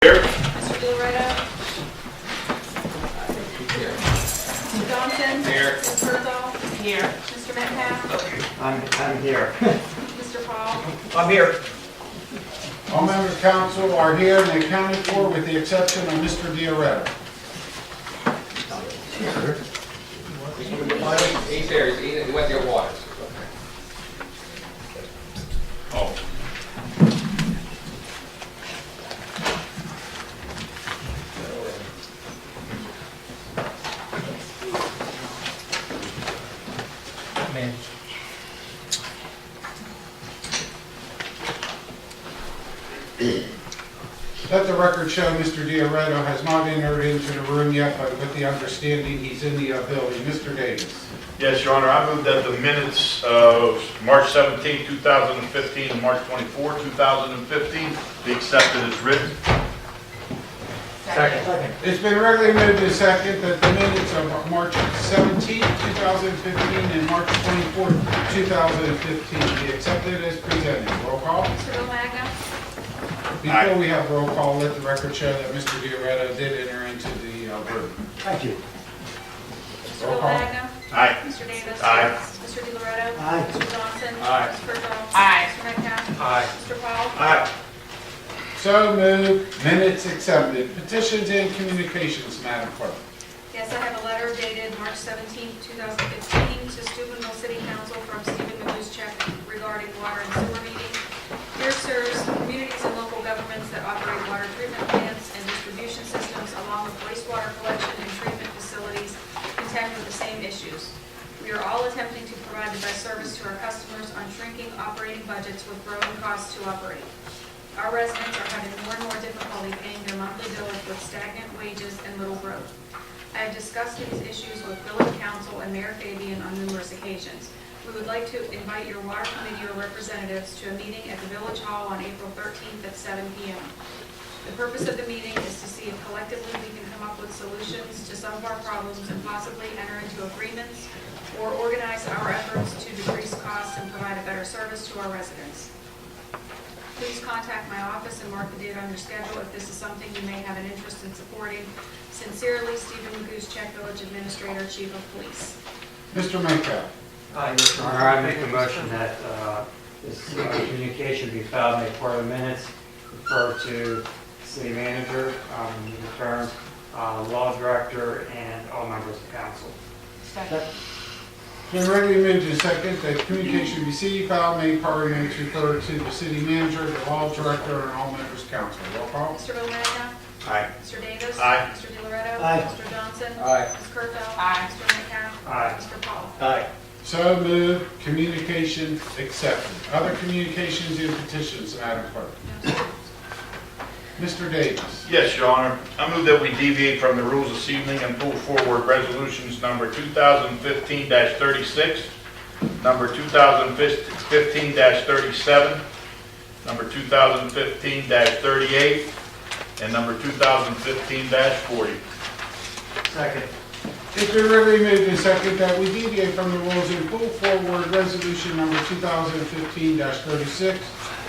Here. Mr. DiLoretto. Mr. Johnson. Here. Ms. Herzl. Here. Mr. Metcalf. I'm here. Mr. Paul. I'm here. All members of council are here and accounted for with the exception of Mr. Dioretto. He's here. He went to get water. Oh. Man. Let the record show Mr. Dioretto has not entered into the room yet, but with the understanding he's in the building. Mr. Davis. Yes, Your Honor, I move that the minutes of March 17, 2015 and March 24, 2015 be accepted as written. Second. It's been regularly moved and second that the minutes of March 17, 2015 and March 24, 2015 be accepted as presented. Roll call. Mr. Romagna. Before we have roll call, let the record show that Mr. Dioretto did enter into the room. Thank you. Mr. Roll call. Romagna. Aye. Mr. Davis. Aye. Mr. DiLoretto. Aye. Mr. Johnson. Aye. Ms. Herzl. Aye. Mr. Metcalf. Aye. Mr. Paul. Aye. So moved. Minutes accepted. Petitions and communications, Madam Clerk. Yes, I have a letter dated March 17, 2015 to Steubenville City Council from Stephen Maguschek regarding water and sewer meeting. Dear sirs, communities and local governments that operate water treatment plants and distribution systems along with wastewater collection and treatment facilities contend with the same issues. We are all attempting to provide the best service to our customers on shrinking operating budgets with growing costs to operate. Our residents are having more and more difficulty paying their monthly bills with stagnant wages and little growth. I have discussed these issues with Village Council and Mayor Fabian on numerous occasions. We would like to invite your water committee or representatives to a meeting at the Village Hall on April 13th at 7 p.m. The purpose of the meeting is to see if collectively we can come up with solutions to some of our problems and possibly enter into agreements or organize our efforts to decrease costs and provide a better service to our residents. Please contact my office and mark the date on your schedule if this is something you may have an interest in supporting. Sincerely, Stephen Maguschek, Village Administrator, Chief of Police. Mr. Metcalf. Your Honor, I make a motion that this communication be filed in a part of the minutes, refer to city manager, the term, law director, and all members of council. Been regularly moved and second that communication received, filed, made part of the minutes referred to the city manager, the law director, and all members of council. Roll call. Mr. Romagna. Aye. Mr. Davis. Aye. Mr. DiLoretto. Aye. Mr. Johnson. Aye. Ms. Herzl. Aye. Mr. Metcalf. Aye. Mr. Paul. Aye. So moved. Communication accepted. Other communications and petitions, Madam Clerk. No, sir. Mr. Davis. Yes, Your Honor, I move that we deviate from the rules this evening and pull forward resolutions number 2015-36, number 2015-37, number 2015-38, and number 2015-40. Second. It's been regularly moved and second that we deviate from the rules and pull forward resolution number 2015-36,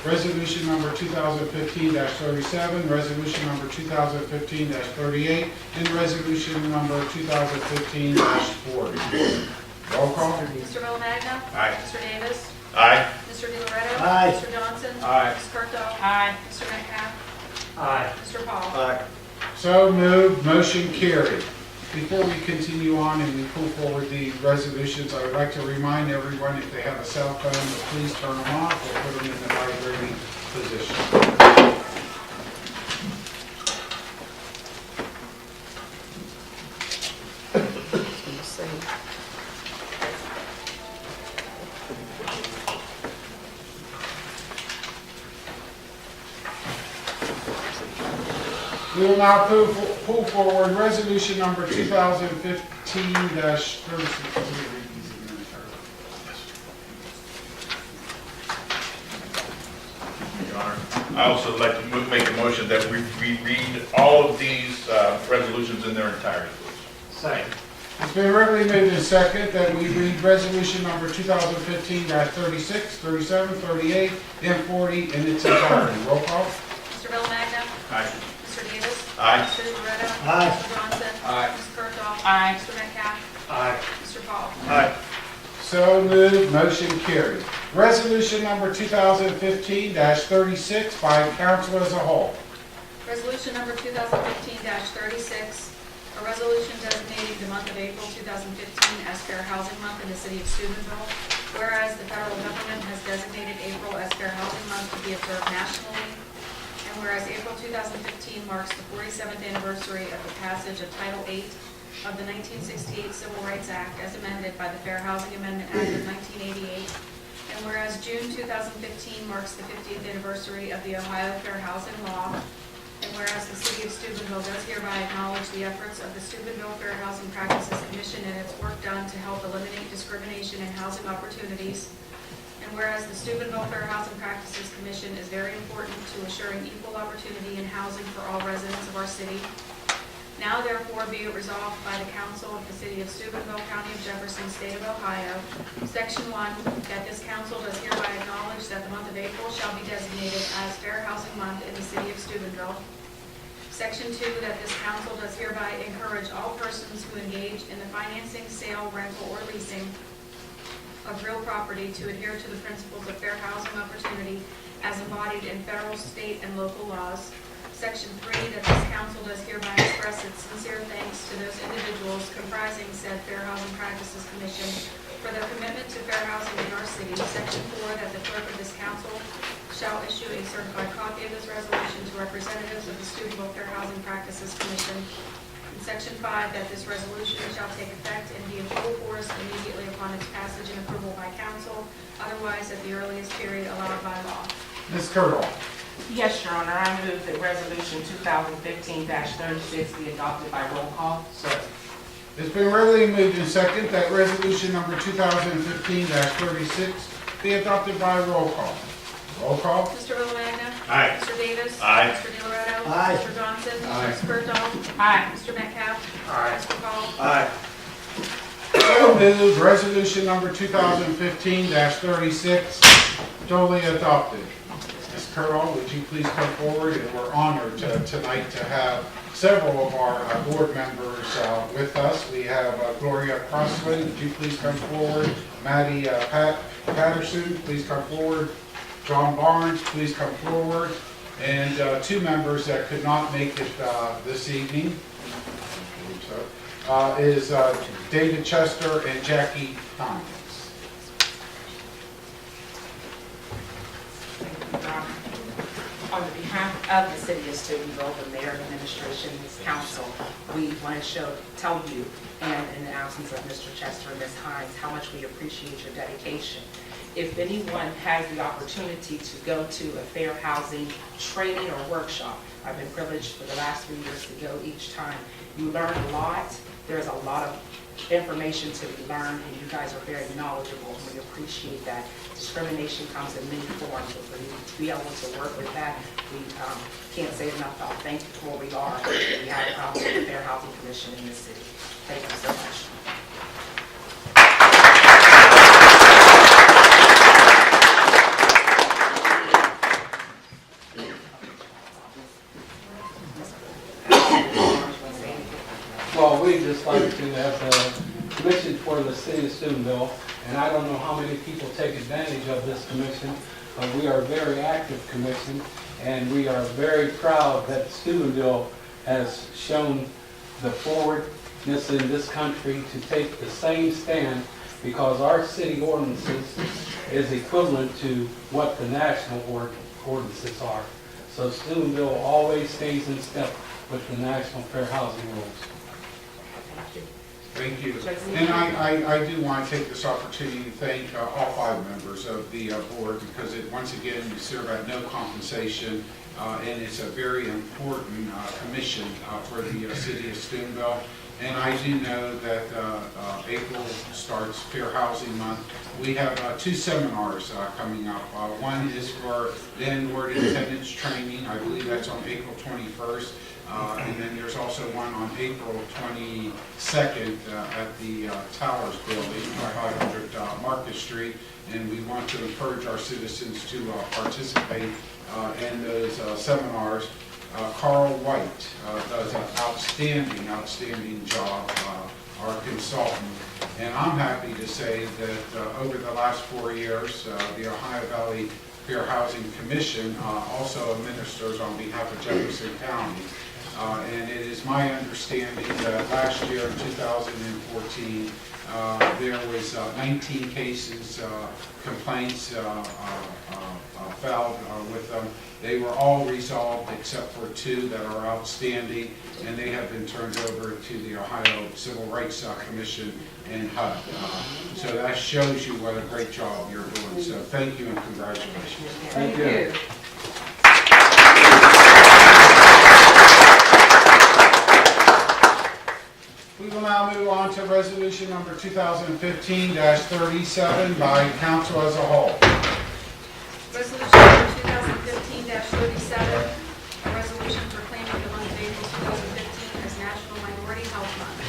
resolution number 2015-37, resolution number 2015-38, and resolution number 2015-40. Roll call. Mr. Romagna. Aye. Mr. Davis. Aye. Mr. DiLoretto. Aye. Mr. Johnson. Aye. Ms. Herzl. Aye. Mr. Metcalf. Aye. Mr. Paul. Aye. So moved, motion carried. Before we continue on and we pull forward the resolutions, I would like to remind everyone if they have a cell phone, to please turn them off or put them in the vibrating position. We will now pull forward resolution number 2015-36. Your Honor, I also would like to make a motion that we read all of these resolutions in their entirety, please. Second. It's been regularly moved and second that we read resolution number 2015-36, 37, 38, and 40 in its entirety. Roll call. Mr. Romagna. Aye. Mr. Davis. Aye. Mr. Loretta. Aye. Mr. Johnson. Aye. Ms. Kurtolo. Aye. Mr. Metcalf. Aye. Mr. Paul. Aye. So moved, motion carried. Resolution number 2015-36 by council as a whole. Resolution number 2015-36, a resolution designating the month of April 2015 as Fair Housing Month in the city of Steubenville. Whereas the federal government has designated April as Fair Housing Month to be observed nationally. And whereas April 2015 marks the 47th anniversary of the passage of Title VIII of the 1968 Civil Rights Act as amended by the Fair Housing Amendment Act of 1988. And whereas June 2015 marks the 50th anniversary of the Ohio Fair Housing Law. And whereas the city of Steubenville does hereby acknowledge the efforts of the Steubenville Fair Housing Practices Commission and its work done to help eliminate discrimination in housing opportunities. And whereas the Steubenville Fair Housing Practices Commission is very important to assuring equal opportunity in housing for all residents of our city. Now therefore be it resolved by the council of the city of Steubenville, county of Jefferson, state of Ohio, section 1, that this council does hereby acknowledge that the month of April shall be designated as Fair Housing Month in the city of Steubenville. Section 2, that this council does hereby encourage all persons who engage in the financing, sale, rental, or leasing of real property to adhere to the principles of fair housing opportunity as embodied in federal, state, and local laws. Section 3, that this council does hereby express its sincere thanks to those individuals comprising said Fair Housing Practices Commission for their commitment to fair housing in our city. Section 4, that the clerk of this council shall issue a certified copy of this resolution to representatives of the Steubenville Fair Housing Practices Commission. And Section 5, that this resolution shall take effect and be in full force immediately upon its passage and approval by council, otherwise at the earliest period allowed by law. Ms. Kurtolo. Yes, Your Honor, I move that resolution 2015-36 be adopted by roll call. It's been readily moved and second that resolution number 2015-36 be adopted by roll call. Roll call. Mr. Villagna. Aye. Mr. Davis. Aye. Mr. DeLoretto. Aye. Mr. Johnson. Aye. Ms. Kurtolo. Aye. Mr. Metcalf. Aye. Mr. Paul. Aye. So moved, resolution number 2015-36 duly adopted. Ms. Kurtolo, would you please come forward? And we're honored tonight to have several of our board members with us. We have Gloria Crossland, would you please come forward? Maddie Patterson, please come forward. John Barnes, please come forward. And two members that could not make it this evening is David Chester and Jackie Tompkins. On behalf of the city of Steubenville, the mayor, administration, this council, we want to tell you, and in the absence of Mr. Chester and Ms. Hines, how much we appreciate your dedication. If anyone has the opportunity to go to a fair housing training or workshop, I've been privileged for the last 3 years to go each time. You learn a lot. There's a lot of information to be learned, and you guys are very knowledgeable. We appreciate that. Discrimination comes in many forms, but for you to be able to work with that, we can't say enough how thankful we are that we have the Fair Housing Commission in this city. Thank you so much. Well, we'd just like to have the commission for the city of Steubenville, and I don't know how many people take advantage of this commission, but we are a very active commission, and we are very proud that Steubenville has shown the forwardness in this country to take the same stand, because our city ordinances is equivalent to what the national ordinances are. So Steubenville always stays in step with the national fair housing rules. Thank you. And I do want to take this opportunity to thank all 5 members of the board, because once again, you serve at no compensation, and it's a very important commission for the city of Steubenville. And I do know that April starts Fair Housing Month. We have 2 seminars coming up. One is for landlord attendance training. I believe that's on April 21st. And then there's also one on April 22nd at the Towers Building, 500 Market Street. And we want to encourage our citizens to participate in those seminars. Carl White does an outstanding job, our consultant. And I'm happy to say that over the last 4 years, the Ohio Valley Fair Housing Commission also administers on behalf of Jefferson County. And it is my understanding that last year, in 2014, there was 19 cases, complaints filed with them. They were all resolved except for 2 that are outstanding, and they have been turned over to the Ohio Civil Rights Commission and HUD. So that shows you what a great job you're doing. So thank you and congratulations. Thank you. We will now move on to resolution number 2015-37 by council as a whole. Resolution number 2015-37, a resolution proclaiming the month of April 2015 as National Minority Health Month.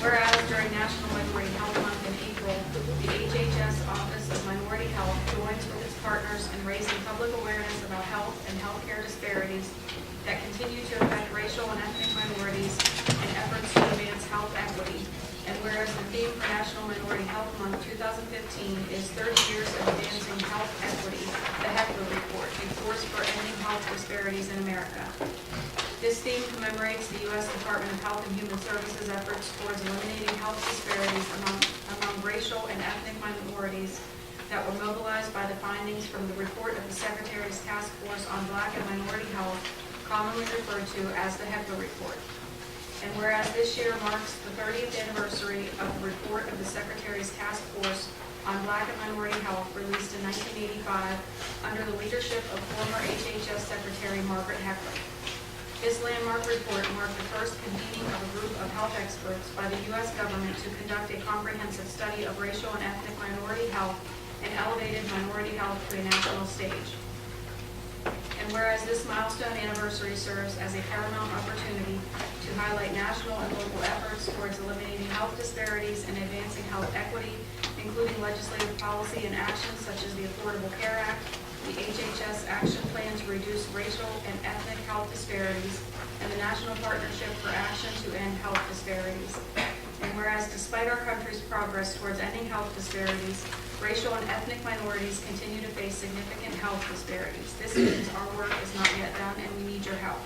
Whereas during National Minority Health Month in April, the HHS Office of Minority Health joins with its partners in raising public awareness about health and healthcare disparities that continue to affect racial and ethnic minorities in efforts to advance health equity. And whereas the theme for National Minority Health Month 2015 is 30 years of advancing health equity, the Heckler Report, a force for ending health disparities in America. This theme commemorates the U.S. Department of Health and Human Services efforts towards eliminating health disparities among racial and ethnic minorities that were mobilized by the findings from the report of the Secretary's Task Force on Black and Minority Health, commonly referred to as the Heckler Report. And whereas this year marks the 30th anniversary of the report of the Secretary's Task Force on Black and Minority Health released in 1985 under the leadership of former HHS Secretary Margaret Heckler. This landmark report marked the first convening of a group of health experts by the U.S. government to conduct a comprehensive study of racial and ethnic minority health and elevated minority health to a national stage. And whereas this milestone anniversary serves as a paramount opportunity to highlight national and local efforts towards eliminating health disparities and advancing health equity, including legislative policy and actions such as the Affordable Care Act, the HHS Action Plan to Reduce Racial and Ethnic Health Disparities, and the National Partnership for Action to End Health Disparities. And whereas despite our country's progress towards ending health disparities, racial and ethnic minorities continue to face significant health disparities. This means our work is not yet done and we need your help.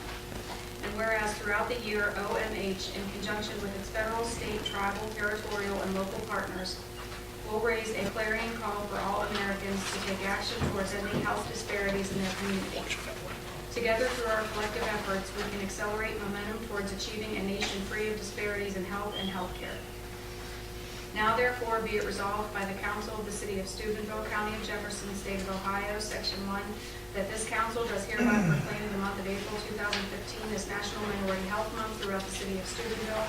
And whereas throughout the year, OMH, in conjunction with its federal, state, tribal, territorial, and local partners, will raise a clarion call for all Americans to take action towards ending health disparities in their community. Together, through our collective efforts, we can accelerate momentum towards achieving a nation free of disparities in health and healthcare. Now therefore be it resolved by the Council of the City of Steubenville, County of Jefferson, State of Ohio, Section 1, that this council does hereby proclaim the month of April 2015 as National Minority Health Month throughout the City of Steubenville.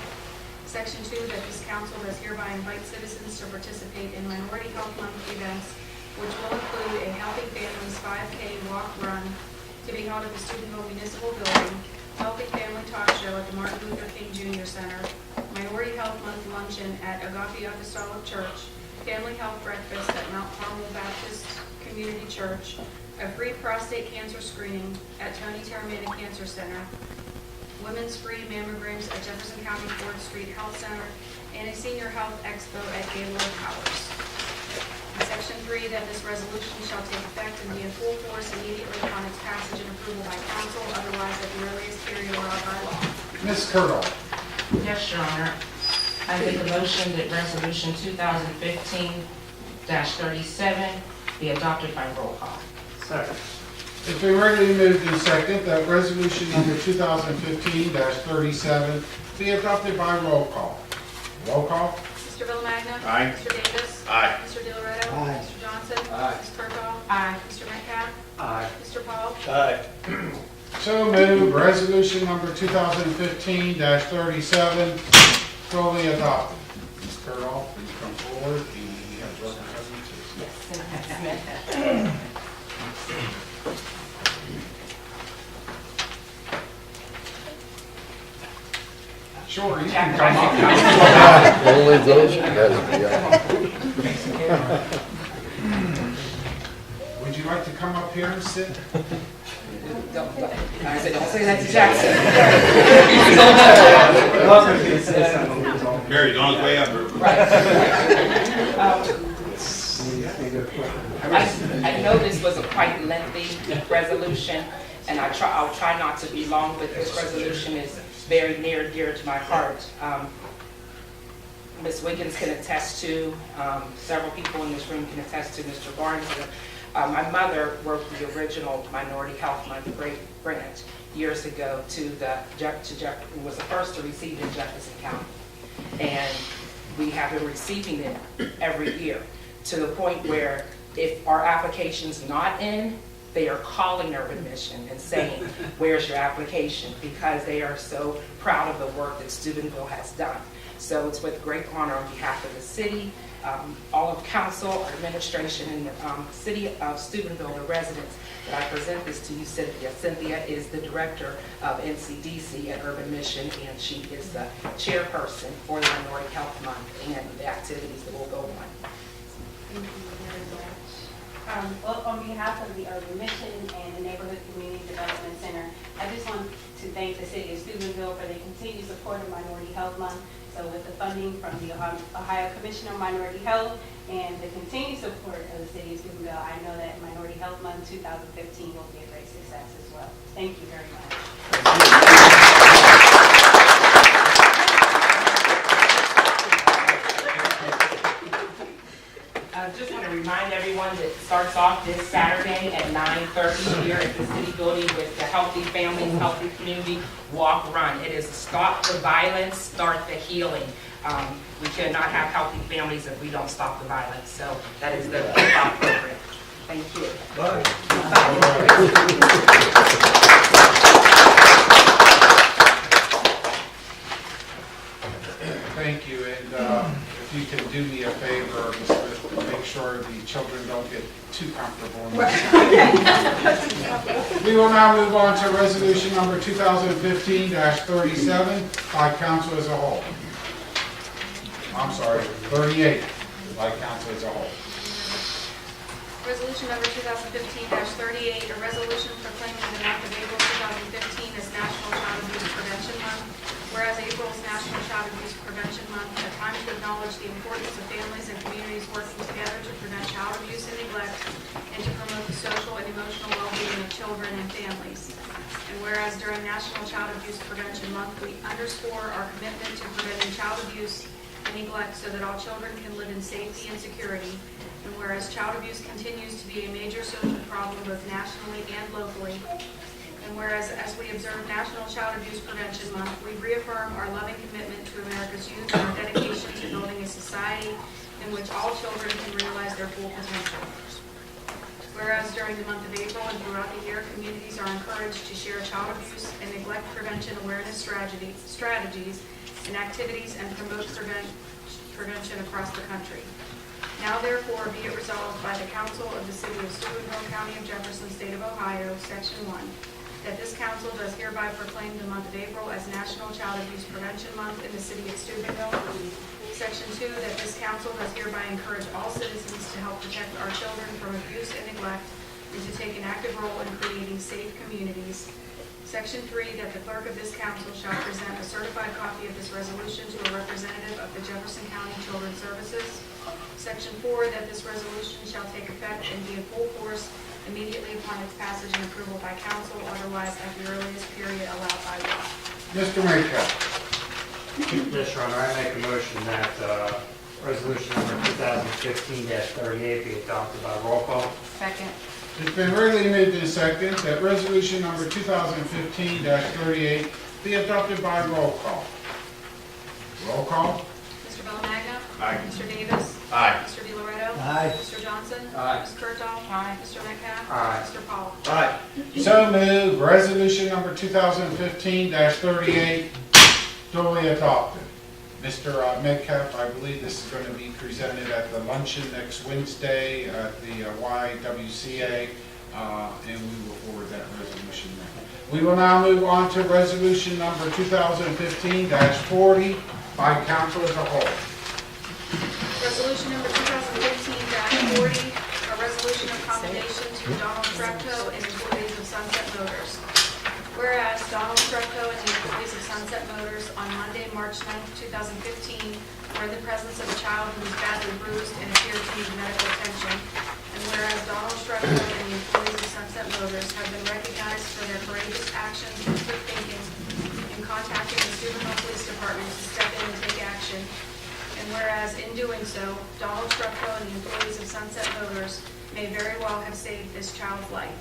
Section 2, that this council does hereby invite citizens to participate in Minority Health Month events, which will include a Healthy Families 5K walk run to be held at the Steubenville Municipal Building, Healthy Family Talk Show at the Martin Luther King Jr. Center, Minority Health Month Luncheon at Agape Apostolic Church, Family Health Breakfast at Mount Carmel Baptist Community Church, a free prostate cancer screening at Tony Terramana Cancer Center, women's free mammograms at Jefferson County 4th Street Health Center, and a senior health expo at Gaylord Towers. In Section 3, that this resolution shall take effect and be in full force immediately upon its passage and approval by council, otherwise at the earliest period allowed by law. Ms. Kirtle. Yes, Your Honor. I make a motion that resolution 2015-37 be adopted by roll call. Second. It's been regularly moved and seconded that resolution number 2015-37 be adopted by roll call. Roll call? Mr. Villamagna. Aye. Mr. Davis. Aye. Mr. DiLoretto. Aye. Mr. Johnson. Aye. Ms. Kirkendall. Aye. Mr. Metcalf. Aye. Mr. Paul. So moved. Resolution number 2015-37 fully adopted. Ms. Kirtle, please come forward. We have representatives. Sure, you can come up. Only those guys be Would you like to come up here and sit? I said, don't say that to Jackson. Barry's on his way up. I know this was a quite lengthy resolution, and I'll try not to be long, but this resolution is very near and dear to my heart. Ms. Wiggins can attest to, several people in this room can attest to, Mr. Barnes. My mother wrote the original Minority Health Month grant years ago was the first to receive in Jefferson County. And we have been receiving it every year to the point where if our application's not in, they are calling Urban Mission and saying, where's your application? Because they are so proud of the work that Steubenville has done. So it's with great honor on behalf of the city, all of council, our administration, and the city of Steubenville, the residents, that I present this to you, Cynthia. Cynthia is the director of NCDC at Urban Mission, and she is the chairperson for the Minority Health Month and the activities that will go on. Thank you very much. Well, on behalf of the Urban Mission and the Neighborhood Community Development Center, I just want to thank the city of Steubenville for the continued support of Minority Health Month. So with the funding from the Ohio Commission on Minority Health and the continued support of the city of Steubenville, I know that Minority Health Month 2015 will be a great success as well. Thank you very much. I just want to remind everyone that it starts off this Saturday at 9:30 here at the city building with the Healthy Families, Healthy Community Walk Run. It is Stop the Violence, Start the Healing. We cannot have healthy families if we don't stop the violence. So that is the thought program. Thank you. Thank you, and if you can do me a favor, Ms. Smith, make sure the children don't get too comfortable in this. We will now move on to resolution number 2015-37 by council as a whole. I'm sorry, 38 by council as a whole. Resolution number 2015-38, a resolution proclaiming the month of April 2015 as National Child Abuse Prevention Month. Whereas April is National Child Abuse Prevention Month, a time to acknowledge the importance of families and communities working together to prevent child abuse and neglect and to promote the social and emotional well-being of children and families. And whereas during National Child Abuse Prevention Month, we underscore our commitment to preventing child abuse and neglect so that all children can live in safety and security. And whereas child abuse continues to be a major social problem both nationally and locally. And whereas as we observe National Child Abuse Prevention Month, we reaffirm our loving commitment to America's youth and our dedication to building a society in which all children can realize their full potential. Whereas during the month of April and throughout the year, communities are encouraged to share child abuse and neglect prevention awareness strategies and activities and promote prevention across the country. Now therefore be it resolved by the Council of the City of Steubenville, County of Jefferson, State of Ohio, Section 1, that this council does hereby proclaim the month of April as National Child Abuse Prevention Month in the City of Steubenville. Section 2, that this council does hereby encourage all citizens to help protect our children from abuse and neglect and to take an active role in creating safe communities. Section 3, that the clerk of this council shall present a certified copy of this resolution to a representative of the Jefferson County Children's Services. Section 4, that this resolution shall take effect and be in full force immediately upon its passage and approval by council, otherwise at the earliest period allowed by law. Mr. Maycock. Yes, Your Honor, I make a motion that resolution number 2015-38 be adopted by roll call. Second. It's been regularly moved in second that resolution number 2015-38 be adopted by roll call. Roll call. Mr. Bellamagna. Aye. Mr. Davis. Aye. Mr. DiLoretto. Aye. Mr. Johnson. Aye. Ms. Curtoff. Aye. Mr. Metcalf. Aye. Mr. Paul. Aye. So moved. Resolution number 2015-38 duly adopted. Mr. Metcalf, I believe this is going to be presented at the luncheon next Wednesday at the YWCA, and we will forward that resolution there. We will now move on to resolution number 2015-40 by council as a whole. Resolution number 2015-40, a resolution of commendation to Donald Treptow and employees of Sunset Motors. Whereas Donald Trepco and the employees of Sunset Motors on Monday, March 9, 2015, were in the presence of a child who was badly bruised and appeared to need medical attention. And whereas Donald Trepco and the employees of Sunset Motors have been recognized for their courageous actions and quick thinking in contacting the Steubenville Police Department to step in and take action. And whereas in doing so, Donald Trepco and the employees of Sunset Motors may very well have saved this child's life.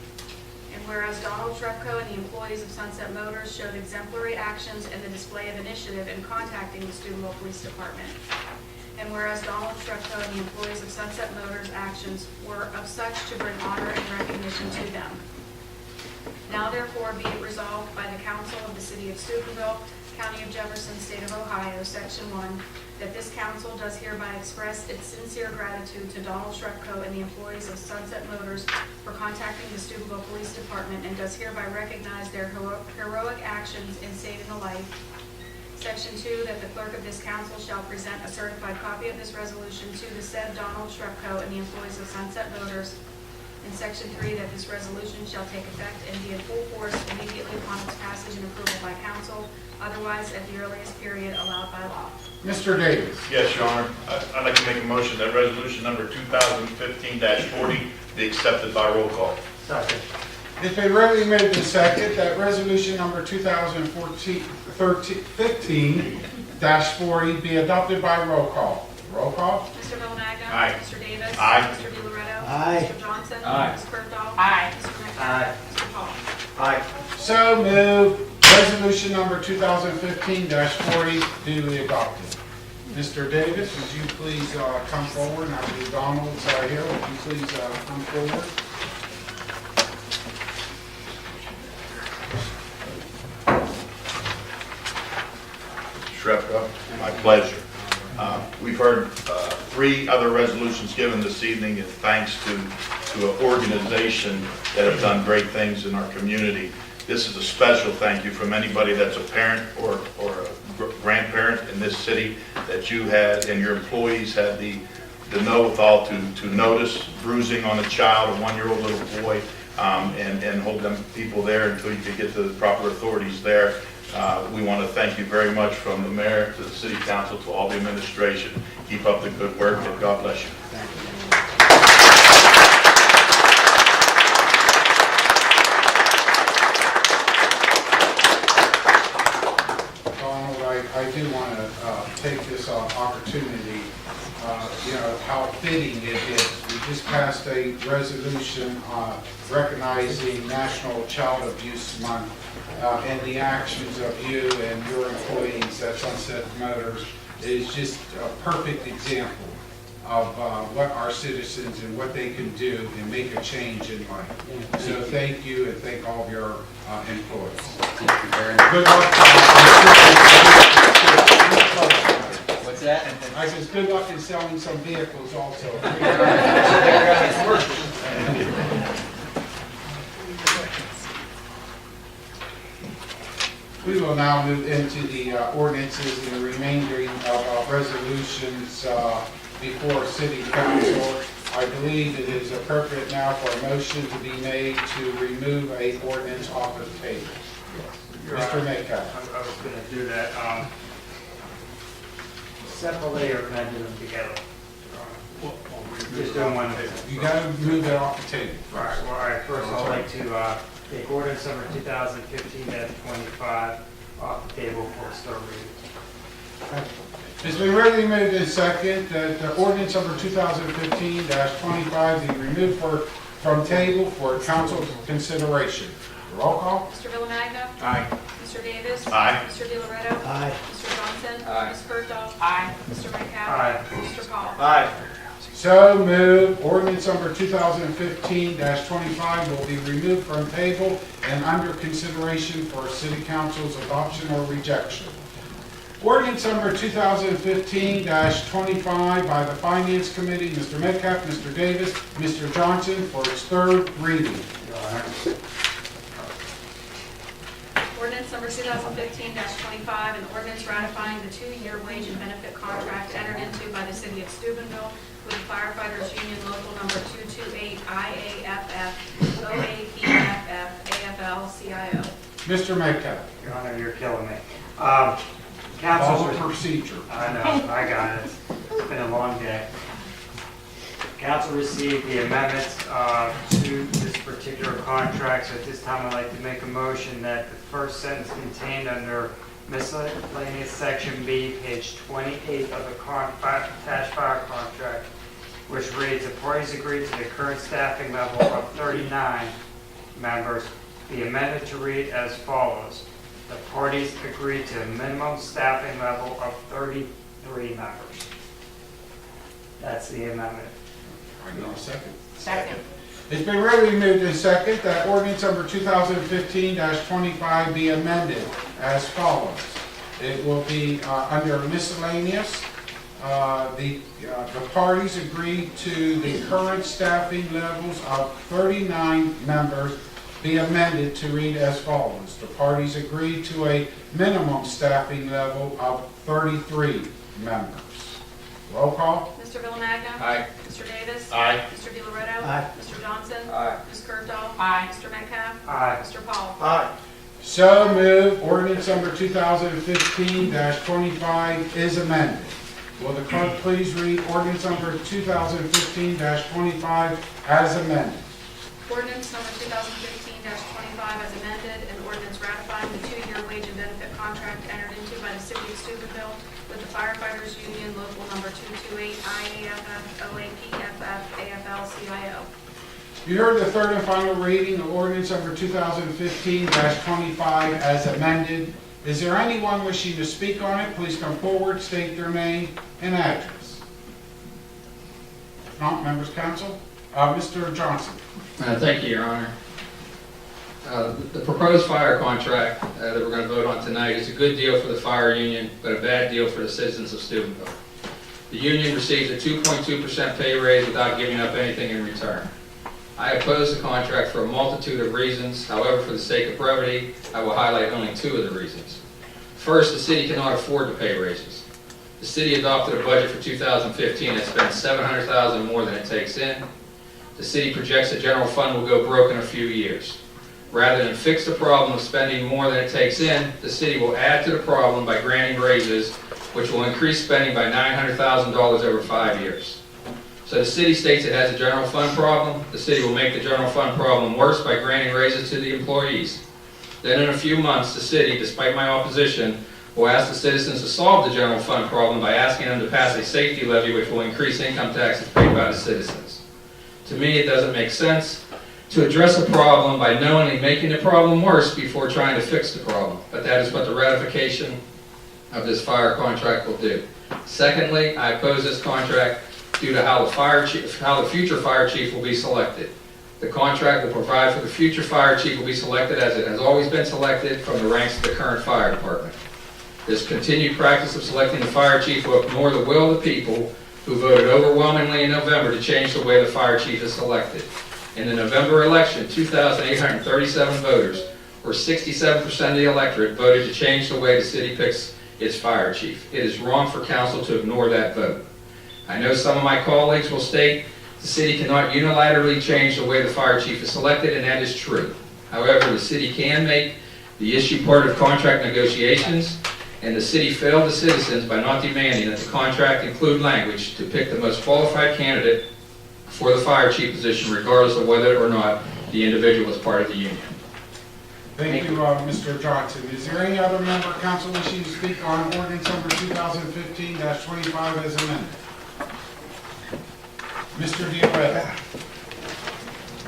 And whereas Donald Trepco and the employees of Sunset Motors showed exemplary actions and the display of initiative in contacting the Steubenville Police Department. And whereas Donald Trepco and the employees of Sunset Motors' actions were of such to bring honor and recognition to them. Now therefore be it resolved by the Council of the City of Steubenville, County of Jefferson, State of Ohio, Section 1, that this council does hereby express its sincere gratitude to Donald Trepco and the employees of Sunset Motors for contacting the Steubenville Police Department and does hereby recognize their heroic actions in saving a life. Section 2, that the clerk of this council shall present a certified copy of this resolution to the said Donald Trepco and the employees of Sunset Motors. In Section 3, that this resolution shall take effect and be in full force immediately upon its passage and approval by council, otherwise at the earliest period allowed by law. Mr. Davis. Yes, Your Honor. I'd like to make a motion that resolution number 2015-40 be accepted by roll call. Second. It's been readily moved and seconded that resolution number 2015-40 be adopted by roll call. Roll call? Mr. Villamagna. Aye. Mr. Davis. Aye. Mr. DiLoretto. Aye. Mr. Johnson. Aye. Ms. Berthold. Aye. Mr. Metcalf. Aye. Mr. Paul. Aye. So moved. Resolution number 2015-40 duly adopted. Mr. Davis, would you please come forward? And I believe Donald's here. Would you please come forward? Trepco, my pleasure. We've heard 3 other resolutions given this evening, and thanks to an organization that have done great things in our community. This is a special thank you from anybody that's a parent or a grandparent in this city, that you had and your employees had the know-withal to notice bruising on a child, a 1-year-old little boy, and hold them people there until you could get to the proper authorities there. We want to thank you very much, from the mayor to the city council to all the administration. Keep up the good work, and God bless you. Donald, I do want to take this opportunity, how fitting it is. We just passed a resolution recognizing National Child Abuse Month, and the actions of you and your employees at Sunset Motors is just a perfect example of what our citizens and what they can do and make a change in life. So thank you, and thank all of your employees. Thank you very much. Good luck. What's that? I says, good luck in selling some vehicles also. We will now move into the ordinances and the remainder of resolutions before City Council. I believe it is appropriate now for a motion to be made to remove a ordinance off the table. Mr. Metcalf. I was going to do that separately, or can I do them together? Just doing one. You got to move it off the table. All right, well, all right, first I'd like to take ordinance number 2015-25 off the table for its third reading. It's been readily moved in second that the ordinance number 2015-25 be removed from table for council consideration. Roll call? Mr. Villamagna. Aye. Mr. Davis. Aye. Mr. DiLoretto. Aye. Mr. Johnson. Aye. Ms. Berthold. Aye. Mr. Metcalf. Aye. Mr. Paul. Aye. So moved. Ordinance number 2015-25 will be removed from table and under consideration for city council's adoption or rejection. Ordinance number 2015-25 by the Finance Committee, Mr. Metcalf, Mr. Davis, Mr. Johnson, for its third reading. Ordinance number 2015-25, an ordinance ratifying the 2-year wage and benefit contract entered into by the City of Steubenville with the Firefighters Union Local Number 228 IAFF OAPFF AFL-CIO. Mr. Metcalf, Your Honor, you're killing me. follow Council's, procedure. I know, I got it. It's been a long day. Council received the amendments to this particular contract, so at this time I'd like to make a motion that the first sentence contained under miscellaneous section B, page 28 of the attached fire contract, which reads, the parties agreed to the current staffing level of 39 members, be amended to read as follows. The parties agreed to a minimum staffing level of 33 members. That's the amendment. I need a second. Second. It's been readily moved in second that ordinance number 2015-25 be amended as follows. It will be under miscellaneous. The parties agreed to the current staffing levels of 39 members be amended to read as follows. The parties agreed to a minimum staffing level of 33 members. Roll call. Mr. Villamagna. Aye. Mr. Davis. Aye. Mr. DiLoretto. Aye. Mr. Johnson. Aye. Ms. Curto. Aye. Mr. Metcalf. Aye. Mr. Paul. Aye. So moved. Ordinance number 2015-25 is amended. Will the clerk please read ordinance number 2015-25 as amended? Ordinance number 2015-25 as amended, an ordinance ratifying the 2-year wage and benefit contract entered into by the city of Steubenville with the firefighters union local number 228 IAFF OAPFF AFL-CIO. You heard the third and final reading of ordinance number 2015-25 as amended. Is there anyone wishing to speak on it? Please come forward, state their name and address. If not, members council. Mr. Johnson. Thank you, Your Honor. The proposed fire contract that we're going to vote on tonight is a good deal for the fire union, but a bad deal for the citizens of Steubenville. The union receives a 2.2% pay raise without giving up anything in return. I oppose the contract for a multitude of reasons. However, for the sake of brevity, I will highlight only 2 of the reasons. First, the city cannot afford to pay raises. The city adopted a budget for 2015 that spent $700,000 more than it takes in. The city projects the general fund will go broke in a few years. Rather than fix the problem of spending more than it takes in, the city will add to the problem by granting raises, which will increase spending by $900,000 over 5 years. So the city states it has a general fund problem. The city will make the general fund problem worse by granting raises to the employees. Then in a few months, the city, despite my opposition, will ask the citizens to solve the general fund problem by asking them to pass a safety levy which will increase income taxes paid by the citizens. To me, it doesn't make sense to address a problem by knowingly making the problem worse before trying to fix the problem. But that is what the ratification of this fire contract will do. Secondly, I oppose this contract due to how the future fire chief will be selected. The contract will provide for the future fire chief will be selected as it has always been selected from the ranks of the current fire department. This continued practice of selecting the fire chief will ignore the will of the people who voted overwhelmingly in November to change the way the fire chief is selected. In the November election, 2,837 voters, or 67% of the electorate, voted to change the way the city picks its fire chief. It is wrong for council to ignore that vote. I know some of my colleagues will state the city cannot unilaterally change the way the fire chief is selected, and that is true. However, the city can make the issue part of contract negotiations, and the city failed the citizens by not demanding that the contract include language to pick the most qualified candidate for the fire chief position, regardless of whether or not the individual is part of the union. Thank you, Mr. Johnson. Is there any other member of council wishing to speak on ordinance number 2015-25 as amended? Mr. DiLoretto.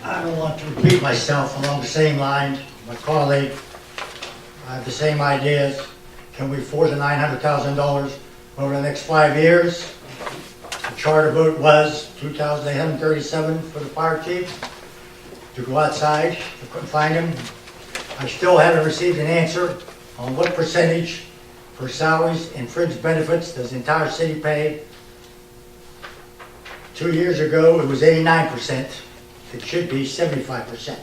I don't want to repeat myself along the same lines. My colleague, I have the same ideas. Can we afford the $900,000 over the next 5 years? The charter vote was 2,837 for the fire chief. To go outside, I couldn't find him. I still haven't received an answer on what percentage for salaries and fringe benefits does the entire city pay. 2 years ago, it was 89%. It should be 75%.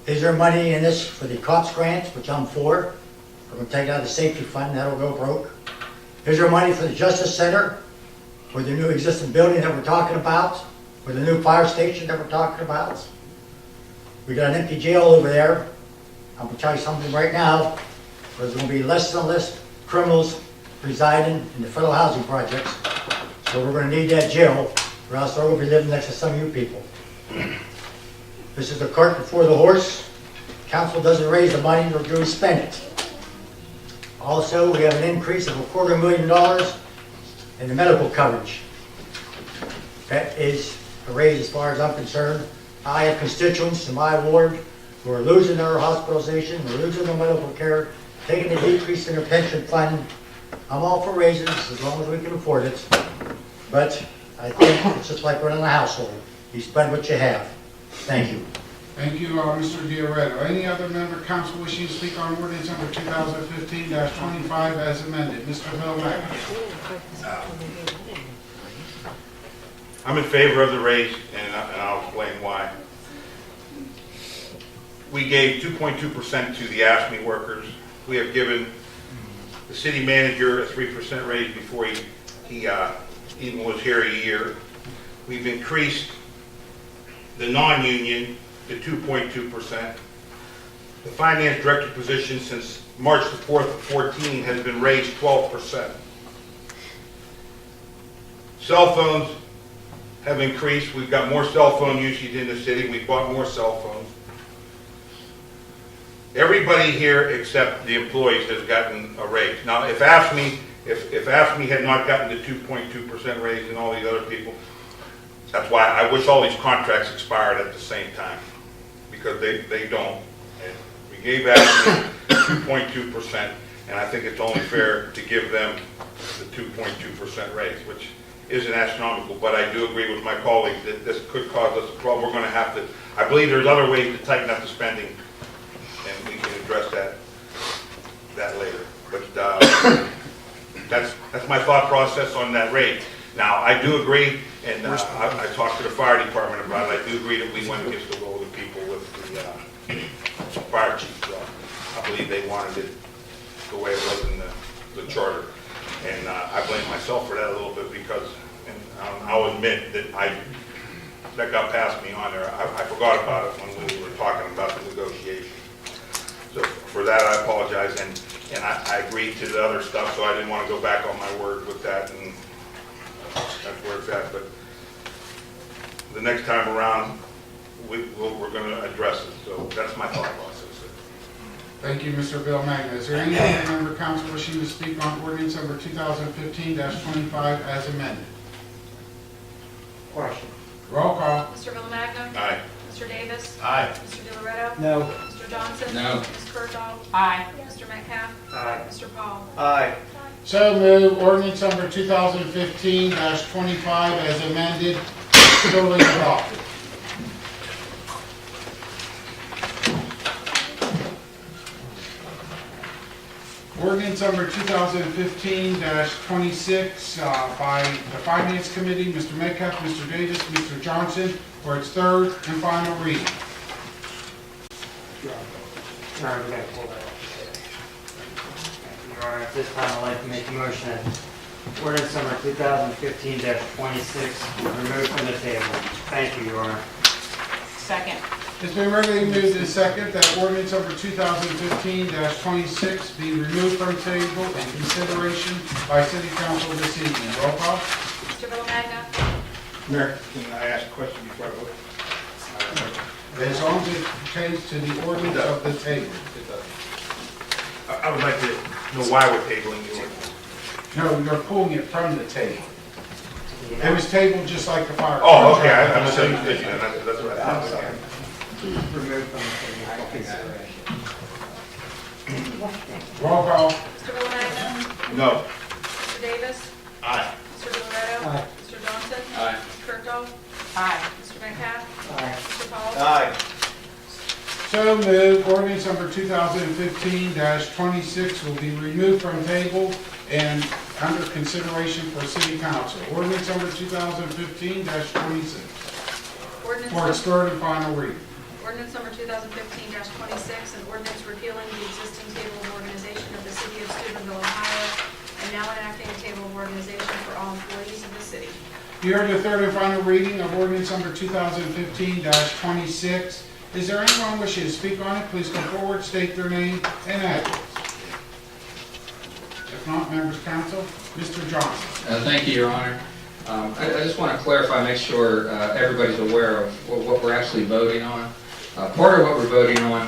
Is there money in this for the cops grants, which I'm for? We're going to take it out of the safety fund, that'll go broke. Is there money for the Justice Center, for the new existing building that we're talking about, for the new fire station that we're talking about? We got an empty jail over there. I'm gonna tell you something right now, there's gonna be less and less criminals residing in the federal housing projects. So we're gonna need that jail, or else we're gonna be living next to some of you people. This is the cart before the horse. Council doesn't raise the money, nor do we spend it. Also, we have an increase of $250,000 in the medical coverage. That is a raise as far as I'm concerned. I have constituents in my ward who are losing their hospitalization, they're losing their medical care, taking a decrease in their pension fund. I'm all for raises as long as we can afford it. But I think it's just like running a household. You spend what you have. Thank you. Thank you, Mr. Dioretto. Any other member of council wishing to speak on ordinance number 2015-25 as amended? Mr. Bill Mack. I'm in favor of the raise, and I'll explain why. We gave 2.2% to the AFSCME workers. We have given the city manager a 3% raise before he even was here a year. We've increased the non-union to 2.2%. The finance director position since March the 4th of 14 has been raised 12%. Cell phones have increased. We've got more cell phone usage in the city. We bought more cell phones. Everybody here except the employees has gotten a raise. Now, if AFSCME had not gotten the 2.2% raise and all these other people, that's why I wish all these contracts expired at the same time, because they don't. And we gave AFSCME 2.2%, and I think it's only fair to give them the 2.2% raise, which isn't astronomical, but I do agree with my colleague that this could cause us a problem. We're going to have to, I believe there's other ways to tighten up the spending, and we can address that later. But that's my thought process on that rate. Now, I do agree, and I talked to the fire department about it. I do agree that we went against the will of the people with the fire chief. I believe they wanted it the way it was in the charter. And I blame myself for that a little bit because, and I'll admit that that got past me on there. I forgot about it when we were talking about the negotiation. So for that, I apologize, and I agreed to the other stuff, so I didn't want to go back on my word with that, and that's where it's at. But the next time around, we're going to address it. So that's my thought process. Thank you, Mr. Bill Magna. Is there any other member of council wishing to speak on ordinance number 2015-25 as amended? Question. Roll call. Mr. Bill Magna. Aye. Mr. Davis. Aye. Mr. DiLoretto. No. Mr. Johnson. No. Ms. Curdaw. Aye. Mr. Metcalf. Aye. Mr. Paul. Aye. So moved. Ordinance number 2015-25 as amended, duly adopted. Ordinance number 2015-26 by the Finance Committee, Mr. Metcalf, Mr. Davis, Mr. Johnson, for its third and final reading. Sorry, we gotta pull that off the table. Your Honor, at this time, I'd like to make a motion that ordinance number 2015-26 be removed from the table. Thank you, Your Honor. Second. It's been regularly moved and second that ordinance number 2015-26 be removed from table and consideration by City Council this evening. Roll call. Mr. Bill Magna. Mayor, can I ask a question before I vote? As long as it pertains to the ordinance of the table. I would like to know why we're tabling the ordinance. No, you're pulling it from the table. It was tabled just like the fire. Oh, okay, I understand. That's what I thought. Removed from the table for consideration. Roll call. Mr. Bill Magna. No. Mr. Davis. Aye. Mr. DiLoretto. Aye. Mr. Johnson. Aye. Ms. Curdaw. Aye. Mr. Metcalf. Aye. Mr. Paul. Aye. So moved. Ordinance number 2015-26 will be removed from table and under consideration for City Council. Ordinance number 2015-26 for its third and final reading. Ordinance number 2015-26, an ordinance repealing the existing table of organization of the City of Steubenville, Ohio, and now enacting a table of organization for all employees of the city. You heard the third and final reading of ordinance number 2015-26. Is there anyone wishing to speak on it? Please come forward, state their name and address. If not, members of council, Mr. Johnson. Thank you, Your Honor. I just want to clarify, make sure everybody's aware of what we're actually voting on. Part of what we're voting on,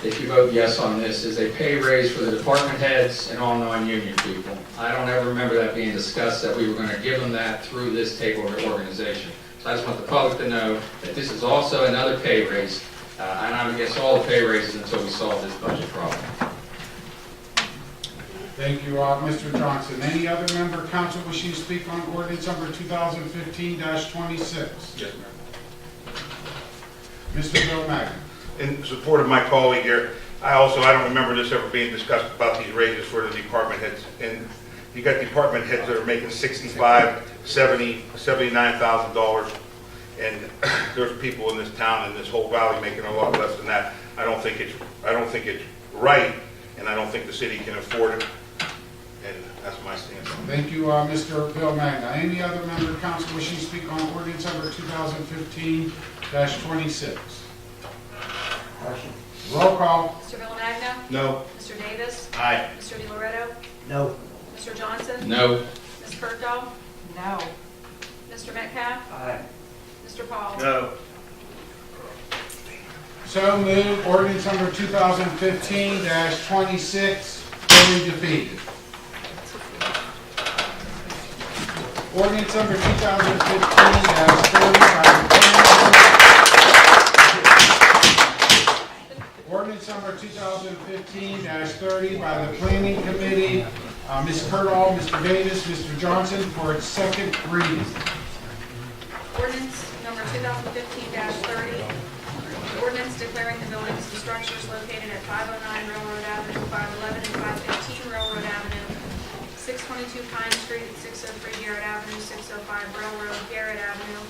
if you vote yes on this, is a pay raise for the department heads and all non-union people. I don't ever remember that being discussed, that we were going to give them that through this table organization. So I just want the public to know that this is also another pay raise, and I'm against all the pay raises until we solve this budget problem. Thank you, Mr. Johnson. Any other member of council wishing to speak on ordinance number 2015-26? Yes, ma'am. Mr. Bill Magna. In support of my colleague here, I don't remember this ever being discussed about these raises for the department heads. And you got department heads that are making $65,000, $70,000, $79,000, and there's people in this town and this whole valley making a lot less than that. I don't think it's right, and I don't think the city can afford it. And that's my stance. Thank you, Mr. Bill Magna. Any other member of council wishing to speak on ordinance number 2015-26? Roll call. Mr. Bill Magna? No. Mr. Davis? Aye. Mr. DiLoretto? No. Mr. Johnson? No. Ms. Kirkdall? No. Mr. Metcalf? Aye. Mr. Paul? No. So moved. Ordinance number 2015-26 fully defeated. Ordinance number 2015-30 Ordinance number 2015-30 by the Planning Committee. Ms. Kirkdall, Mr. Davis, Mr. Johnson for its second reading. Ordinance number 2015-30, ordinance declaring the buildings and structures located at 509 Railroad Avenue, 511 and 515 Railroad Avenue, 622 Pine Street, 603 Garrett Avenue, 605 Railroad, Garrett Avenue,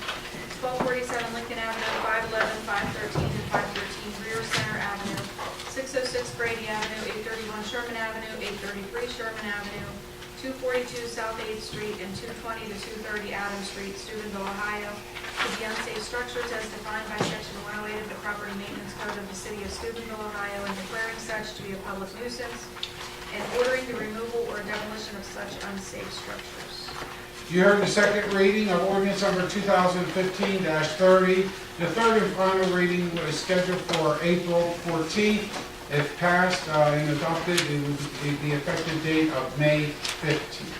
1247 Lincoln Avenue, 511, 513, and 513 Rear Center Avenue, 606 Brady Avenue, 831 Sherman Avenue, 833 Sherman Avenue, 242 South 8th Street, and 220 to 230 Adams Street, Steubenville, Ohio, to be unsafe structures as defined by Section 108 of the Property Maintenance Code of the City of Steubenville, Ohio, and declaring such to be a public nuisance, and ordering the removal or demolition of such unsafe structures. You heard the second reading of ordinance number 2015-30. The third and final reading was scheduled for April 14th. If passed and adopted, it would be the effective date of May 15th.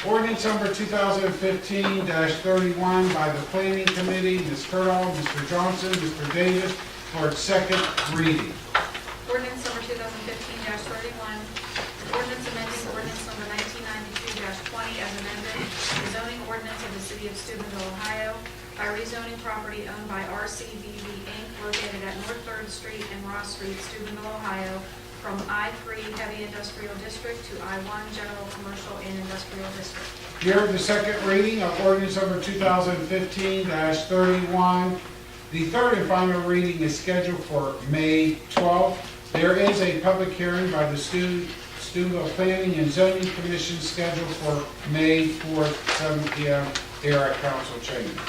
Ordinance number 2015-31 by the Planning Committee, Ms. Kirkdall, Mr. Johnson, Mr. Davis, for its second reading. Ordinance number 2015-31, ordinance amending ordinance number 1992-20 as amended, the zoning ordinance of the City of Steubenville, Ohio, by rezoning property owned by RCVV Inc. located at North 3rd Street and Ross Street, Steubenville, Ohio, from I-3 Heavy Industrial District to I-1 General Commercial and Industrial District. You heard the second reading of ordinance number 2015-31. The third and final reading is scheduled for May 12th. There is a public hearing by the Steubenville Planning and Zoning Commission scheduled for May 4th, 7 p.m. here at Council Chamber.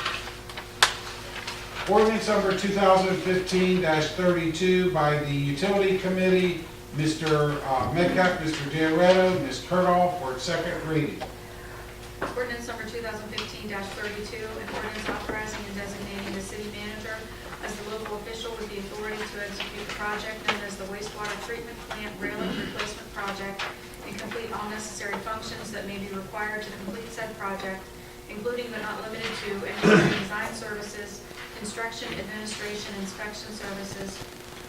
Ordinance number 2015-32 by the Utility Committee, Mr. Metcalf, Mr. DiLoretto, Ms. Kirkdall for its second reading. Ordinance number 2015-32, an ordinance authorizing and designating the city manager as the local official with the authority to execute the project known as the wastewater treatment plant railing replacement project and complete all necessary functions that may be required to complete said project, including but not limited to engineering design services, construction, administration, inspection services,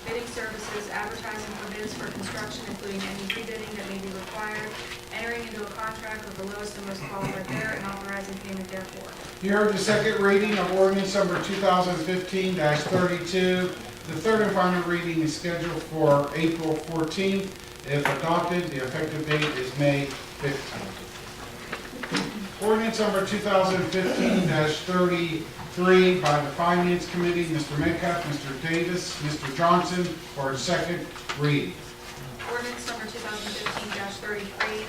bidding services, advertising for bids for construction, including any rebidding that may be required, entering into a contract with the lowest and most qualified bidder, and authorizing payment therefore. You heard the second reading of ordinance number 2015-32. The third and final reading is scheduled for April 14th. If adopted, the effective date is May 15th. Ordinance number 2015-33 by the Finance Committee, Mr. Metcalf, Mr. Davis, Mr. Johnson for its second reading. Ordinance number 2015-33,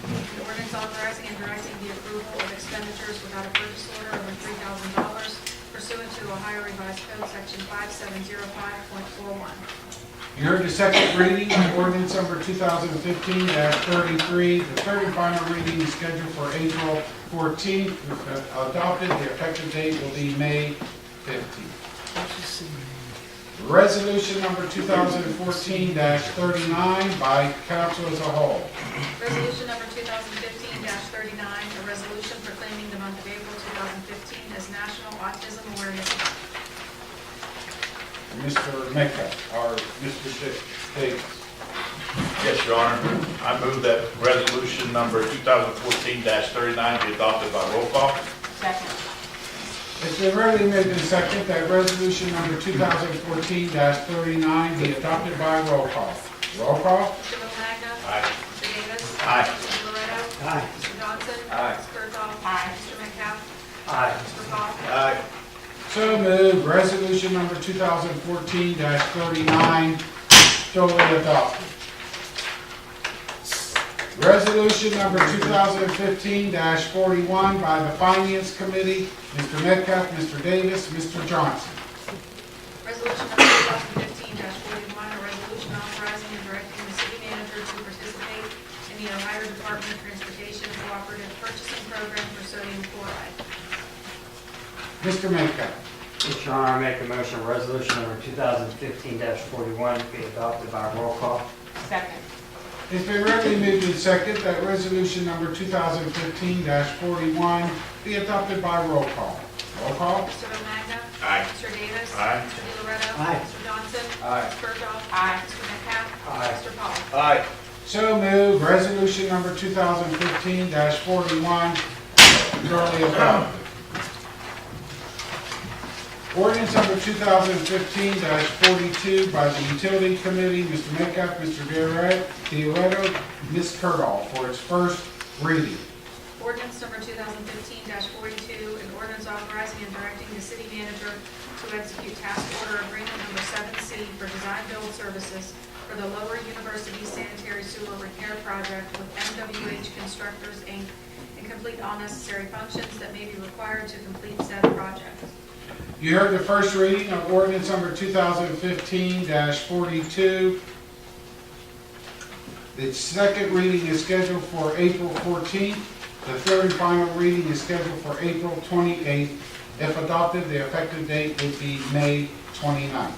an ordinance authorizing and directing the approval of expenditures without a purchase order over $3,000 pursuant to Ohio Revised Code Section 5705.41. You heard the second reading of ordinance number 2015-33. The third and final reading is scheduled for April 14th. If adopted, the effective date will be May 15th. Resolution number 2014-39 by council as a whole. Resolution number 2015-39, a resolution proclaiming the month of April 2015 as National Autism Awareness Month. Mr. Mecca, or Mr. Davis. Yes, Your Honor. I move that resolution number 2014-39 be adopted by roll call. Second. It's been readily made and seconded that resolution number 2014-39 be adopted by roll call. Roll call? Mr. Magna? Aye. Mr. Davis? Aye. Mr. Loretto? Aye. Mr. Johnson? Aye. Mr. Berthold? Aye. Mr. Metcalf? Aye. Mr. Paul? Aye. So moved. Resolution number 2014-39 duly adopted. Resolution number 2015-41 by the Finance Committee, Mr. Metcalf, Mr. Davis, Mr. Johnson. Resolution number 2015-41, a resolution authorizing and directing the city manager to participate in the Ohio Department of Transportation Cooperative Purchasing Program for sodium chloride. Mr. Metcalf. Mr. Honor, I make a motion resolution number 2015-41 be adopted by roll call. Second. It's been readily moved and seconded that resolution number 2015-41 be adopted by roll call. Roll call? Mr. Magna? Aye. Mr. Davis? Aye. Mr. Loretto? Aye. Mr. Johnson? Aye. Mr. Berthold? Aye. Mr. Metcalf? Aye. Mr. Paul? Aye. So moved. Resolution number 2015-41 duly adopted. Ordinance number 2015-42 by the Utility Committee, Mr. Metcalf, Mr. Dioretto, Ms. Curdahl, for its first reading. Ordinance number 2015-42, an ordinance authorizing and directing the city manager to execute task order agreement number 7C for design build services for the Lower University Sanitary Sewer Repair Project with MWH Constructors, Inc., and complete all necessary functions that may be required to complete said project. You heard the first reading of ordinance number 2015-42. The second reading is scheduled for April 14th. The third and final reading is scheduled for April 28th. If adopted, the effective date would be May 29th.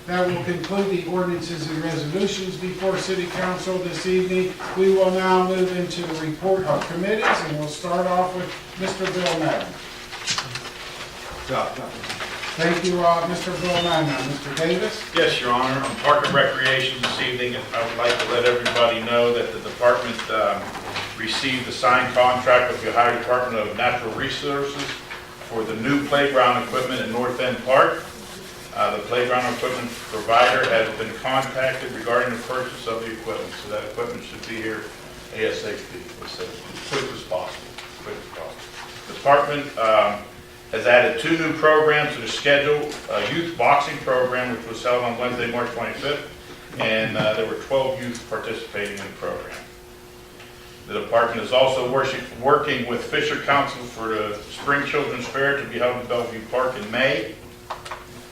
That will conclude the ordinances and resolutions before City Council this evening. We will now move into the report of committees, and we'll start off with Mr. Bill Madden. Thank you, Mr. Bill Madden. Mr. Davis? Yes, Your Honor. On Park and Recreation this evening, I would like to let everybody know that the department received a signed contract with the Ohio Department of Natural Resources for the new playground equipment at North End Park. The playground equipment provider has been contacted regarding the purchase of the equipment, so that equipment should be here ASAP, as quick as possible. The department has added 2 new programs to the schedule, a youth boxing program, which was held on Wednesday, March 25th, and there were 12 youth participating in the program. The department is also working with Fisher Council for the Spring Children's Fair to be held in Bellevue Park in May.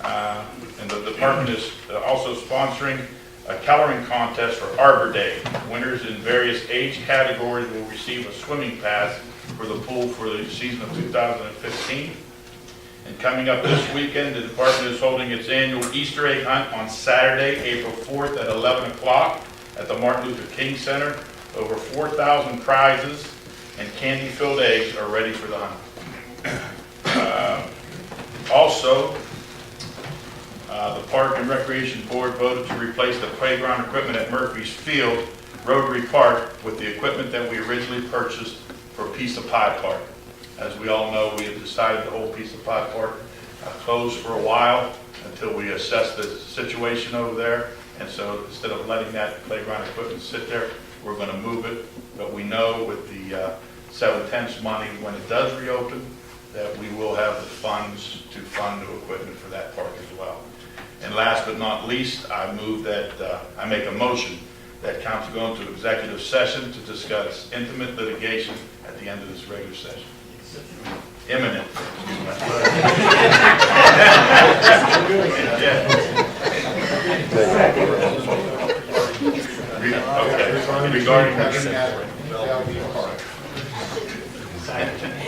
And the department is also sponsoring a coloring contest for Arbor Day. Winners in various age categories will receive a swimming pass for the pool for the season of 2015. And coming up this weekend, the department is holding its annual Easter egg hunt on Saturday, April 4th at 11 o'clock at the Martin Luther King Center. Over 4,000 prizes and candy-filled eggs are ready for the hunt. Also, the Park and Recreation Board voted to replace the playground equipment at Murphy's Field, Rotary Park, with the equipment that we originally purchased for Piece of Pie Park. As we all know, we have decided to hold Piece of Pie Park closed for a while until we assess the situation over there. And so instead of letting that playground equipment sit there, we're going to move it. But we know with the 7/10 money, when it does reopen, that we will have the funds to fund new equipment for that park as well. And last but not least, I make a motion that council go into executive session to discuss intimate litigation at the end of this regular session. Imminent. Okay, regarding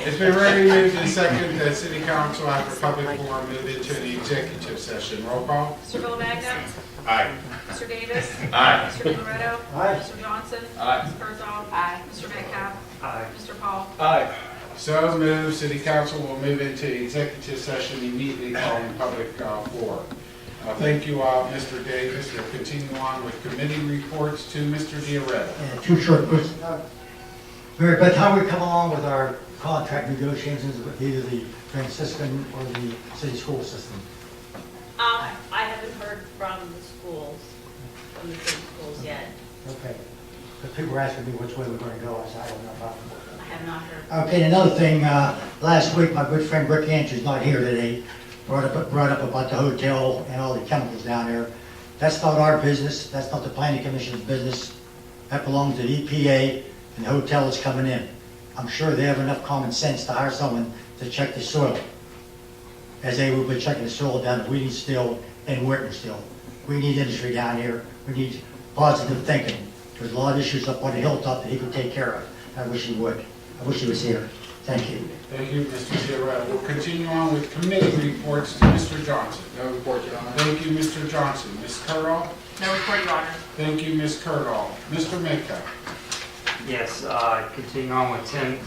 It's been ready moved and seconded that city council after public forum move into the executive session. Roll call. Mr. Villagna. Aye. Mr. Davis. Aye. Mr. Nicolretto. Aye. Mr. Johnson. Aye. Ms. Herzog. Aye. Mr. Metcalf. Aye. Mr. Paul. Aye. So moved. City council will move into executive session immediately following public forum. Thank you, Mr. Davis. We'll continue on with committee reports to Mr. Diaretta. Yeah, two short questions. Mary Beth, how we come along with our contract negotiations with either the Franciscan or the city school system? I haven't heard from the schools, from the city schools yet. Okay. But people were asking me which way we're going to go. I said, I don't know about it. I have not heard. Okay, another thing, last week, my good friend Rick Answer's not here today, brought up about the hotel and all the chemicals down there. That's not our business, that's not the planning commission's business. That belongs to the EPA, and the hotel is coming in. I'm sure they have enough common sense to hire someone to check the soil, as they will be checking the soil down at Wheaton Still and Whitman Still. We need industry down here, we need positive thinking. There's a lot of issues up on the hilltop that he could take care of. I wish he would. I wish he was here. Thank you. Thank you, Mr. Diaretta. We'll continue on with committee reports to Mr. Johnson. No report, Your Honor. Thank you, Mr. Johnson. Ms. Curdaw? No report, Your Honor. Thank you, Ms. Curdaw. Mr. Metcalf? Yes, continue on with Tim's,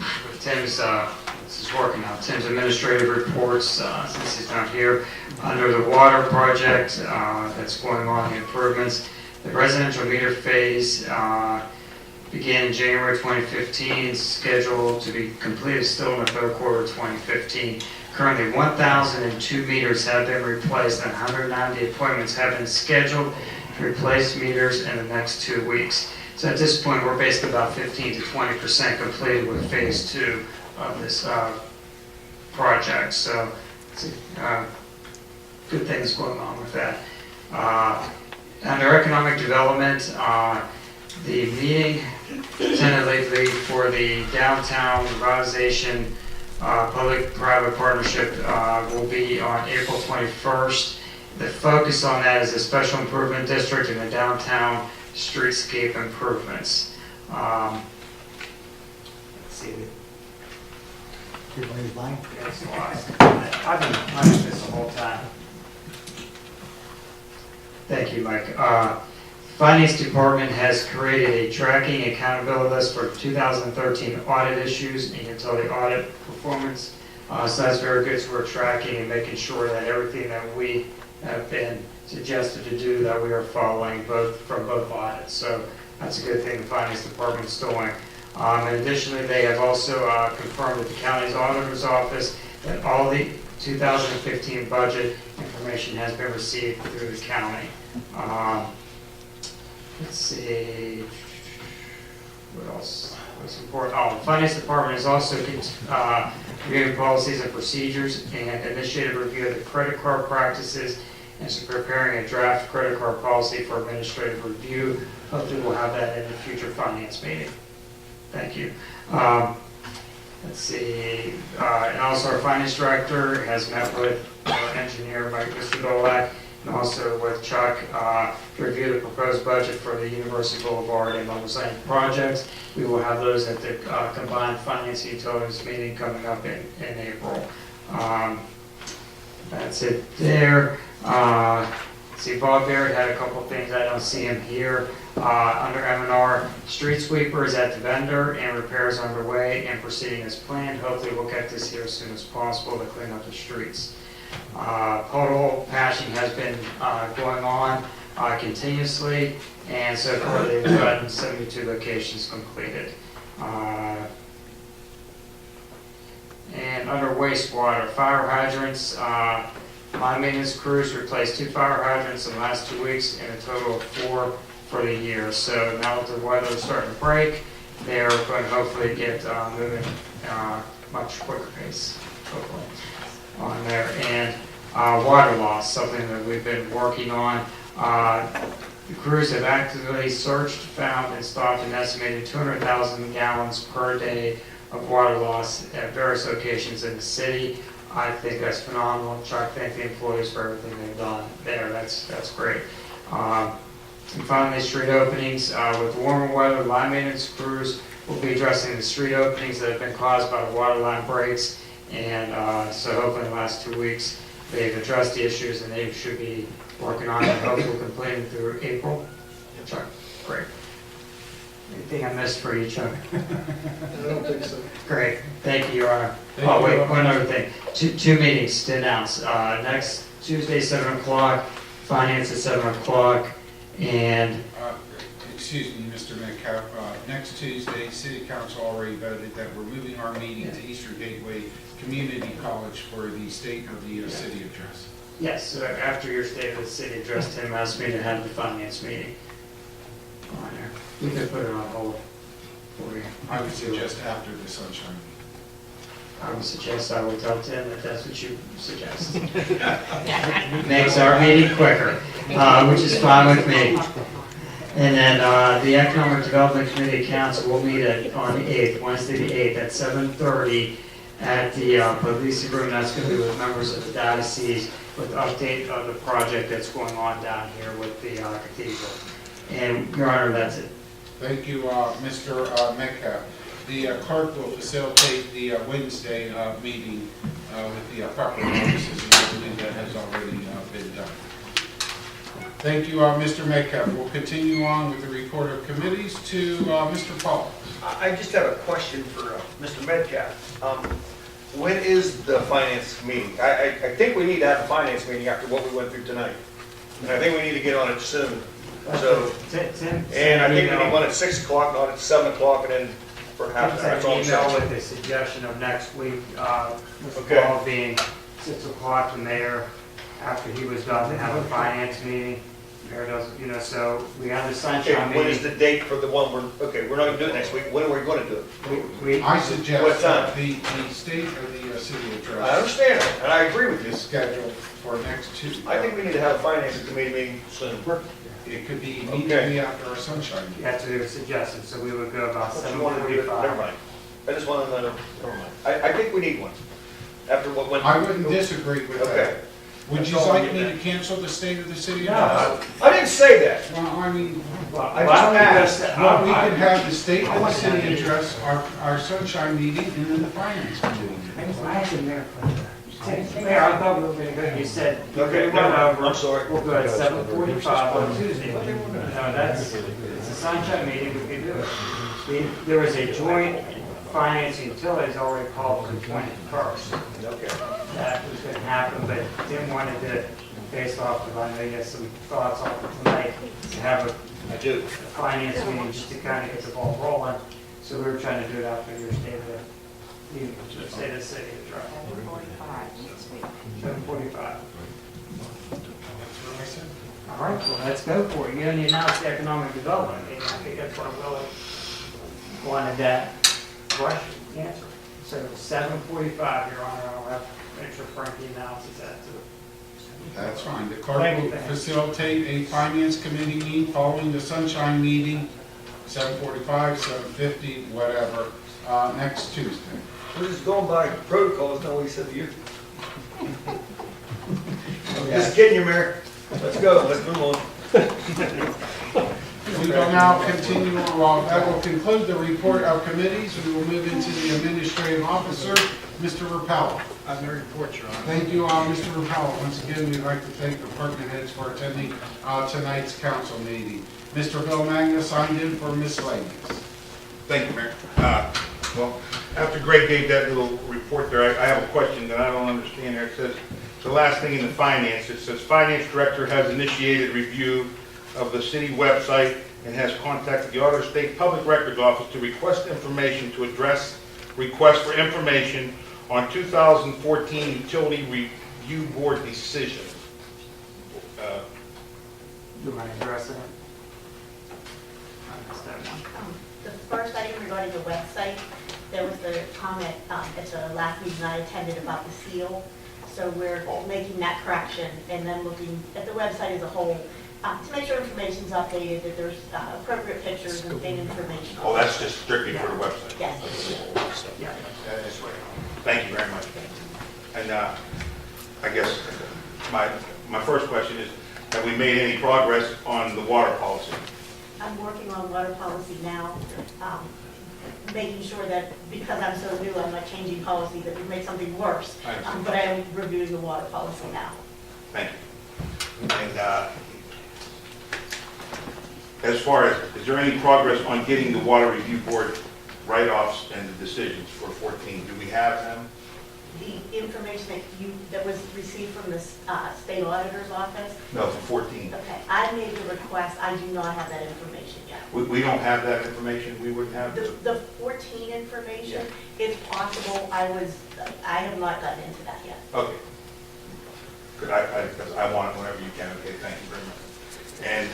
this is working out, Tim's administrative reports, since he's not here. Under the water project that's going on, the improvements, the residential meter phase began in January 2015, scheduled to be completed still in the third quarter of 2015. Currently, 1,002 meters have been replaced and 190 appointments have been scheduled to replace meters in the next 2 weeks. So at this point, we're basically about 15 to 20% completed with phase 2 of this project. So good things going on with that. Under economic development, the meeting tentatively for the downtown revitalization public-private partnership will be on April 21st. The focus on that is the special improvement district and the downtown streetscape improvements. Let's see. Everybody's buying? That's a lot. I've been running this the whole time. Thank you, Mike. Finance Department has created a tracking accountability list for 2013 audit issues and utility audit performance. So that's very good. So we're tracking and making sure that everything that we have been suggested to do that we are following from both audits. So that's a good thing the Finance Department is doing. And additionally, they have also confirmed with the county's auditor's office that all the 2015 budget information has been received through the county. Let's see, what else was important? Oh, the Finance Department is also reviewing policies and procedures and initiated review of the credit card practices and is preparing a draft credit card policy for administrative review. Hopefully we'll have that in the future finance meeting. Thank you. Let's see, and also our finance director has met with our engineer, Mr. Dolak, and also with Chuck to review the proposed budget for the University Boulevard and Mobile Science projects. We will have those at the combined finance and utilities meeting coming up in April. That's it there. See, Bob Barrett had a couple things. I don't see him here. Under M&R, street sweepers at the vendor and repairs underway and proceeding as planned. Hopefully we'll get this here as soon as possible to clean up the streets. Total patching has been going on continuously, and so far they've gotten 72 locations completed. And under wastewater, fire hydrants, my maintenance crews replaced 2 fire hydrants in the last 2 weeks and a total of 4 for the year. So now that the weather is starting to break, they're going to hopefully get moving much quicker pace, hopefully, on there. And water loss, something that we've been working on. The crews have actively searched, found, and stopped an estimated 200,000 gallons per day of water loss at various locations in the city. I think that's phenomenal. Try to thank the employees for everything they've done there. That's great. And finally, street openings. With warmer weather, line maintenance crews will be addressing the street openings that have been caused by the water line breaks. And so hopefully in the last 2 weeks, they've addressed the issues and they should be working on it and hopefully completing through April. Chuck, great. Anything I missed for you, Chuck? I don't think so. Great, thank you, Your Honor. Thank Oh, you. wait, one other thing. Two meetings to announce. Next Tuesday, 7 o'clock, finance at 7 o'clock, and Excuse me, Mr. Metcalf, next Tuesday, City Council already voted that we're moving our meeting to Eastern Gateway Community College for the State of the City Address. yes, after your State of the City address, Tim asked me to have the finance meeting on there. We could put it on hold for you. I would suggest after the sunshine. I would suggest I would tell Tim that that's what you suggest. Makes our meeting quicker, which is fine with me. And then the Economic Development Committee Council will meet on the 8th, Wednesday the 8th at 7:30 at the police room. That's going to be with members of the diocese with update of the project that's going on down here with the cathedral. And Your Honor, that's it. Thank you, Mr. Metcalf. The clerk will facilitate the Wednesday meeting with the proper notices, and I believe that has already been done. Thank you, Mr. Metcalf. We'll continue on with the report of committees to Mr. Paul. I just have a question for Mr. Metcalf. When is the finance meeting? I think we need to have a finance meeting after what we went through tonight. And I think we need to get on it soon. So, Tim, and I think we need one at 6 o'clock, not at 7 o'clock, and then perhaps that's all I'm email saying. with a suggestion of next week, Mr. Okay. Paul being 6 o'clock, the mayor, after he was done, to have a finance meeting. Mayor doesn't, so we have the Okay, sunshine when is meeting. the date for the one we're not gonna do it next week. When are we gonna do it? I What suggest time? that the State of the City I Address understand that, and I agree with you. is scheduled for next Tuesday. I think we need to have a finance committee meeting soon. It could be immediately after our sunshine meeting. That's what they were suggesting, so we would go about If you wanna do it, never 7:45. mind. I just wanna know, never mind. I think we need one. After what went. I wouldn't disagree with Okay. that. Would you That's all I'm like me getting to cancel the State of the City No. Address? I didn't say that. Well, I mean, Why just don't we asked. just- well, we could have the State of the City Address, our sunshine meeting, and then the finance committee. Why is the mayor put that? Mayor, I thought we were going to go, you said, Okay, we run over. I'm sorry. We'll go at 7:45 on Tuesday. No, it's a sunshine meeting, we can do it. There was a joint finance and utilities already called for the 21st. Okay. That was going to happen, but Tim wanted to, based off of, I know you have some thoughts on it tonight, to have a I do. finance meeting just to kind of get the ball rolling. So we were trying to do it after your state of the state of the city address. 7:45. That's what I said. All right, well, let's go for it. You only announced the economic development meeting. I think that's what Willie wanted that question answered. So 7:45, Your Honor, I'll have, make sure Frankie announces that too. That's fine. The clerk Thank you, will thank you. facilitate a finance committee meeting following the sunshine meeting, 7:45, 7:50, whatever, next Tuesday. We're just going by protocols, not what you said to you. Just kidding you, Mayor. Let's go, let's move on. We will now continue, well, that will conclude the report of committees. We will move into the administrative officer, Mr. Rapella. I have no report, Your Honor. Thank you, Mr. Rapella. Once again, we'd like to thank department heads for attending tonight's council meeting. Mr. Bill Magna signed in for miscellaneous. Thank you, Mayor. Well, after Greg gave that little report there, I have a question that I don't understand there. It says, the last thing in the finance, it says, Finance Director has initiated review of the city website and has contacted the Auditor State Public Records Office to request information to address requests for information on 2014 Utility Review Board decision. You want to address that? I missed that one. The first item regarding the website, there was the comment at the last meeting I attended about the seal. So we're making that correction and then looking at the website as a whole to make sure information's updated, that there's appropriate pictures and data information. Oh, that's just strictly for the website? Yes. Yeah. Thank you very much. And I guess my first question is, have we made any progress on the water policy? I'm working on water policy now, making sure that because I'm so new, I'm not changing policy that would make something worse. I understand. But I am reviewing the water policy now. Thank you. And as far as, is there any progress on getting the Water Review Board write-offs and the decisions for 14? Do we have them? The information that was received from the state auditor's office. No, for 14. Okay, I made the request. I do not have that information yet. We don't have that information? We wouldn't have The 14 information, it's possible. I have not gotten into that yet. Okay. Good, because I want it whenever you can. Okay, thank you very much. And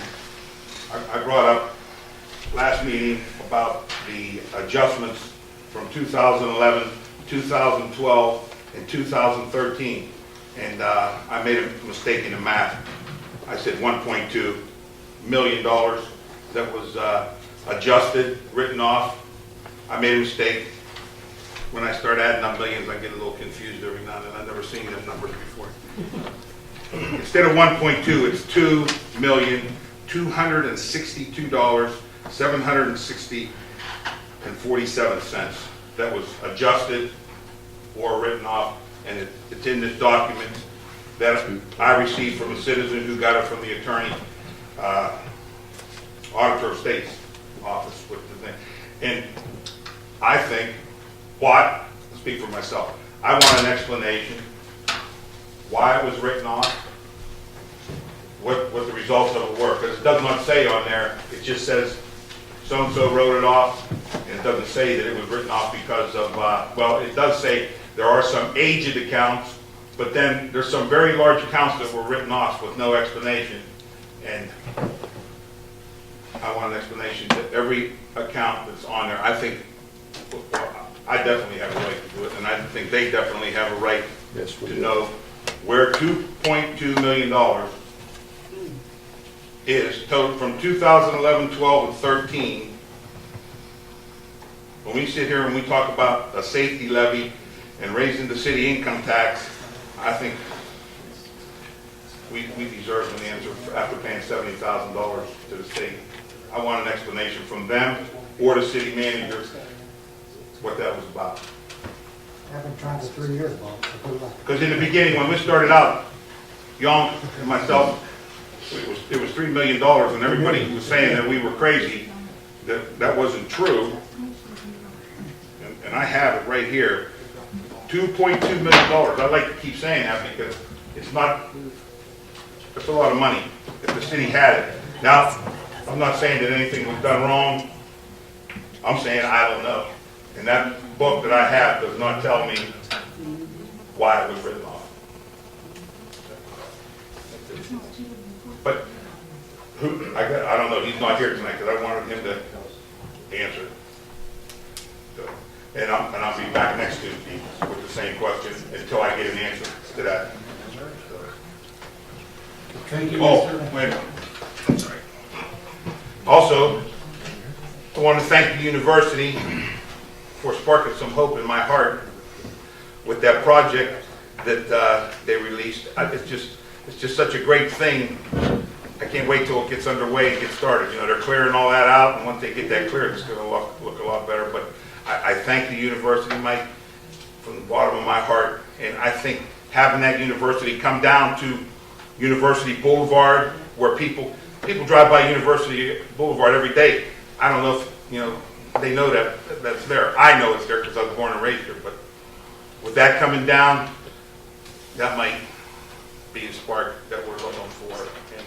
I brought up last meeting about the adjustments from 2011, 2012, and 2013. And I made a mistake in the math. I said $1.2 million that was adjusted, written off. I made a mistake. When I start adding up millions, I get a little confused every now and then. I've never seen them numbers before. Instead of 1.2, it's $2,262,760.47. That was adjusted or written off, and it's in this document that I received from a citizen who got it from the attorney, auditor of state's office with the thing. And I think, I'll speak for myself, I want an explanation why it was written off, what the results of it were, because it does not say on there, it just says so-and-so wrote it off, and it doesn't say that it was written off because of, well, it does say there are some aged accounts, but then there's some very large accounts that were written off with no explanation, and I want an explanation to every account that's on there. I think, I definitely have a right to do it, and I think they definitely have a right to know where $2.2 million is from 2011, 12, and 13. When we sit here and we talk about a safety levy and raising the city income tax, I think we deserve an answer after paying $70,000 to the state. I want an explanation from them or the city manager what that was about. I've been trying for 3 years, Bob. Because in the beginning, when we started out, Young and myself, it was $3 million, and everybody was saying that we were crazy. That wasn't true. And I have it right here, $2.2 million. I like to keep saying that because it's not, it's a lot of money if the city had it. Now, I'm not saying that anything was done wrong. I'm saying I don't know. And that book that I have does not tell me why it was written off. But I don't know. He's not here tonight because I wanted him to answer. So, and I'll be back next Tuesday with the same question until I get an answer to that. Thank you, Oh, Mr. wait a minute. I'm sorry. Also, I want to thank the university for sparking some hope in my heart with that project that they released. It's just such a great thing. I can't wait till it gets underway and gets started. You know, they're clearing all that out, and once they get that cleared, it's going to look a lot better. But I thank the university, Mike, from the bottom of my heart. And I think having that university come down to University Boulevard, where people drive by University Boulevard every day. I don't know if, they know that's there. I know it's there because I was born and raised here. But with that coming down, that might be a spark that we're looking for. And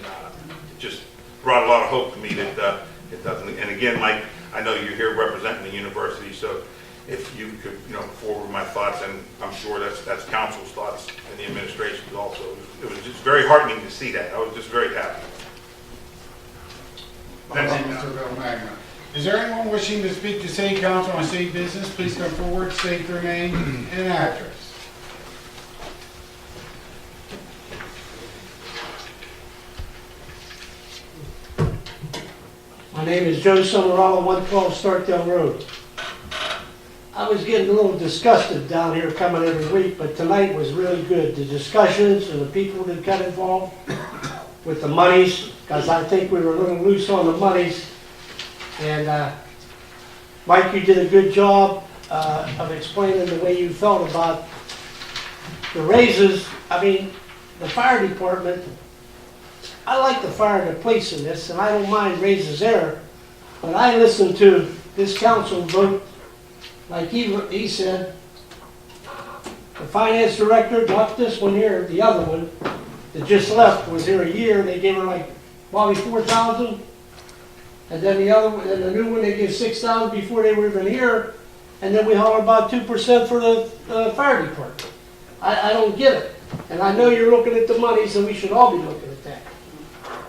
it just brought a lot of hope to me that it doesn't. And again, Mike, I know you're here representing the university, so if you could, forward my thoughts, and I'm sure that's council's thoughts and the administration's also. It was just very heartening to see that. I was just very happy. That's it. Mr. Bill Magna. Is there anyone wishing to speak to city council on city business? Please come forward, state their name and address. My name is Joe Summerall, 112 Starkdale Road. I was getting a little disgusted down here coming every week, but tonight was really good. The discussions and the people that got involved with the monies, because I think we were a little loose on the monies. And Mike, you did a good job of explaining the way you felt about the raises. I mean, the fire department, I like the fire and the police in this, and I don't mind raises there. But I listened to this council vote, like he said, the finance director, not this one here, the other one, that just left, was here a year, they gave her like probably 4,000. And then the other one, and the new one, they gave 6,000 before they were even here. And then we holler about 2% for the fire department. I don't get it. And I know you're looking at the money, so we should all be looking at that.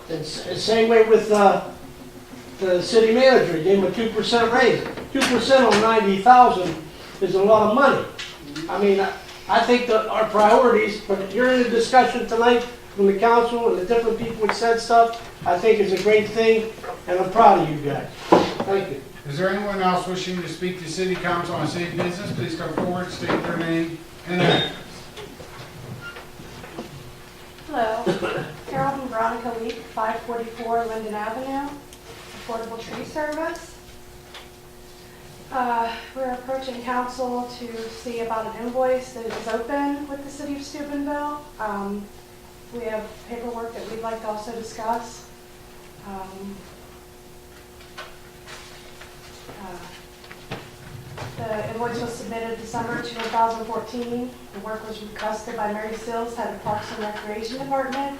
And same way with the city manager, he gave him a 2% raise. 2% on 90,000 is a lot of money. I mean, I think that our priorities, but you're in a discussion tonight from the council and the different people that said stuff, I think it's a great thing, and I'm proud of you guys. Thank you. Is there anyone else wishing to speak to city council on city business? Please come forward, state their name and address. Hello, Carol and Veronica Leak, 544 Linden Avenue, Affordable Tree Service. We're approaching council to see about an invoice that is open with the city of Steubenville. We have paperwork that we'd like to also discuss. The invoice was submitted December 2014. The work was requested by Mary Sills, head of Parks and Recreation Department.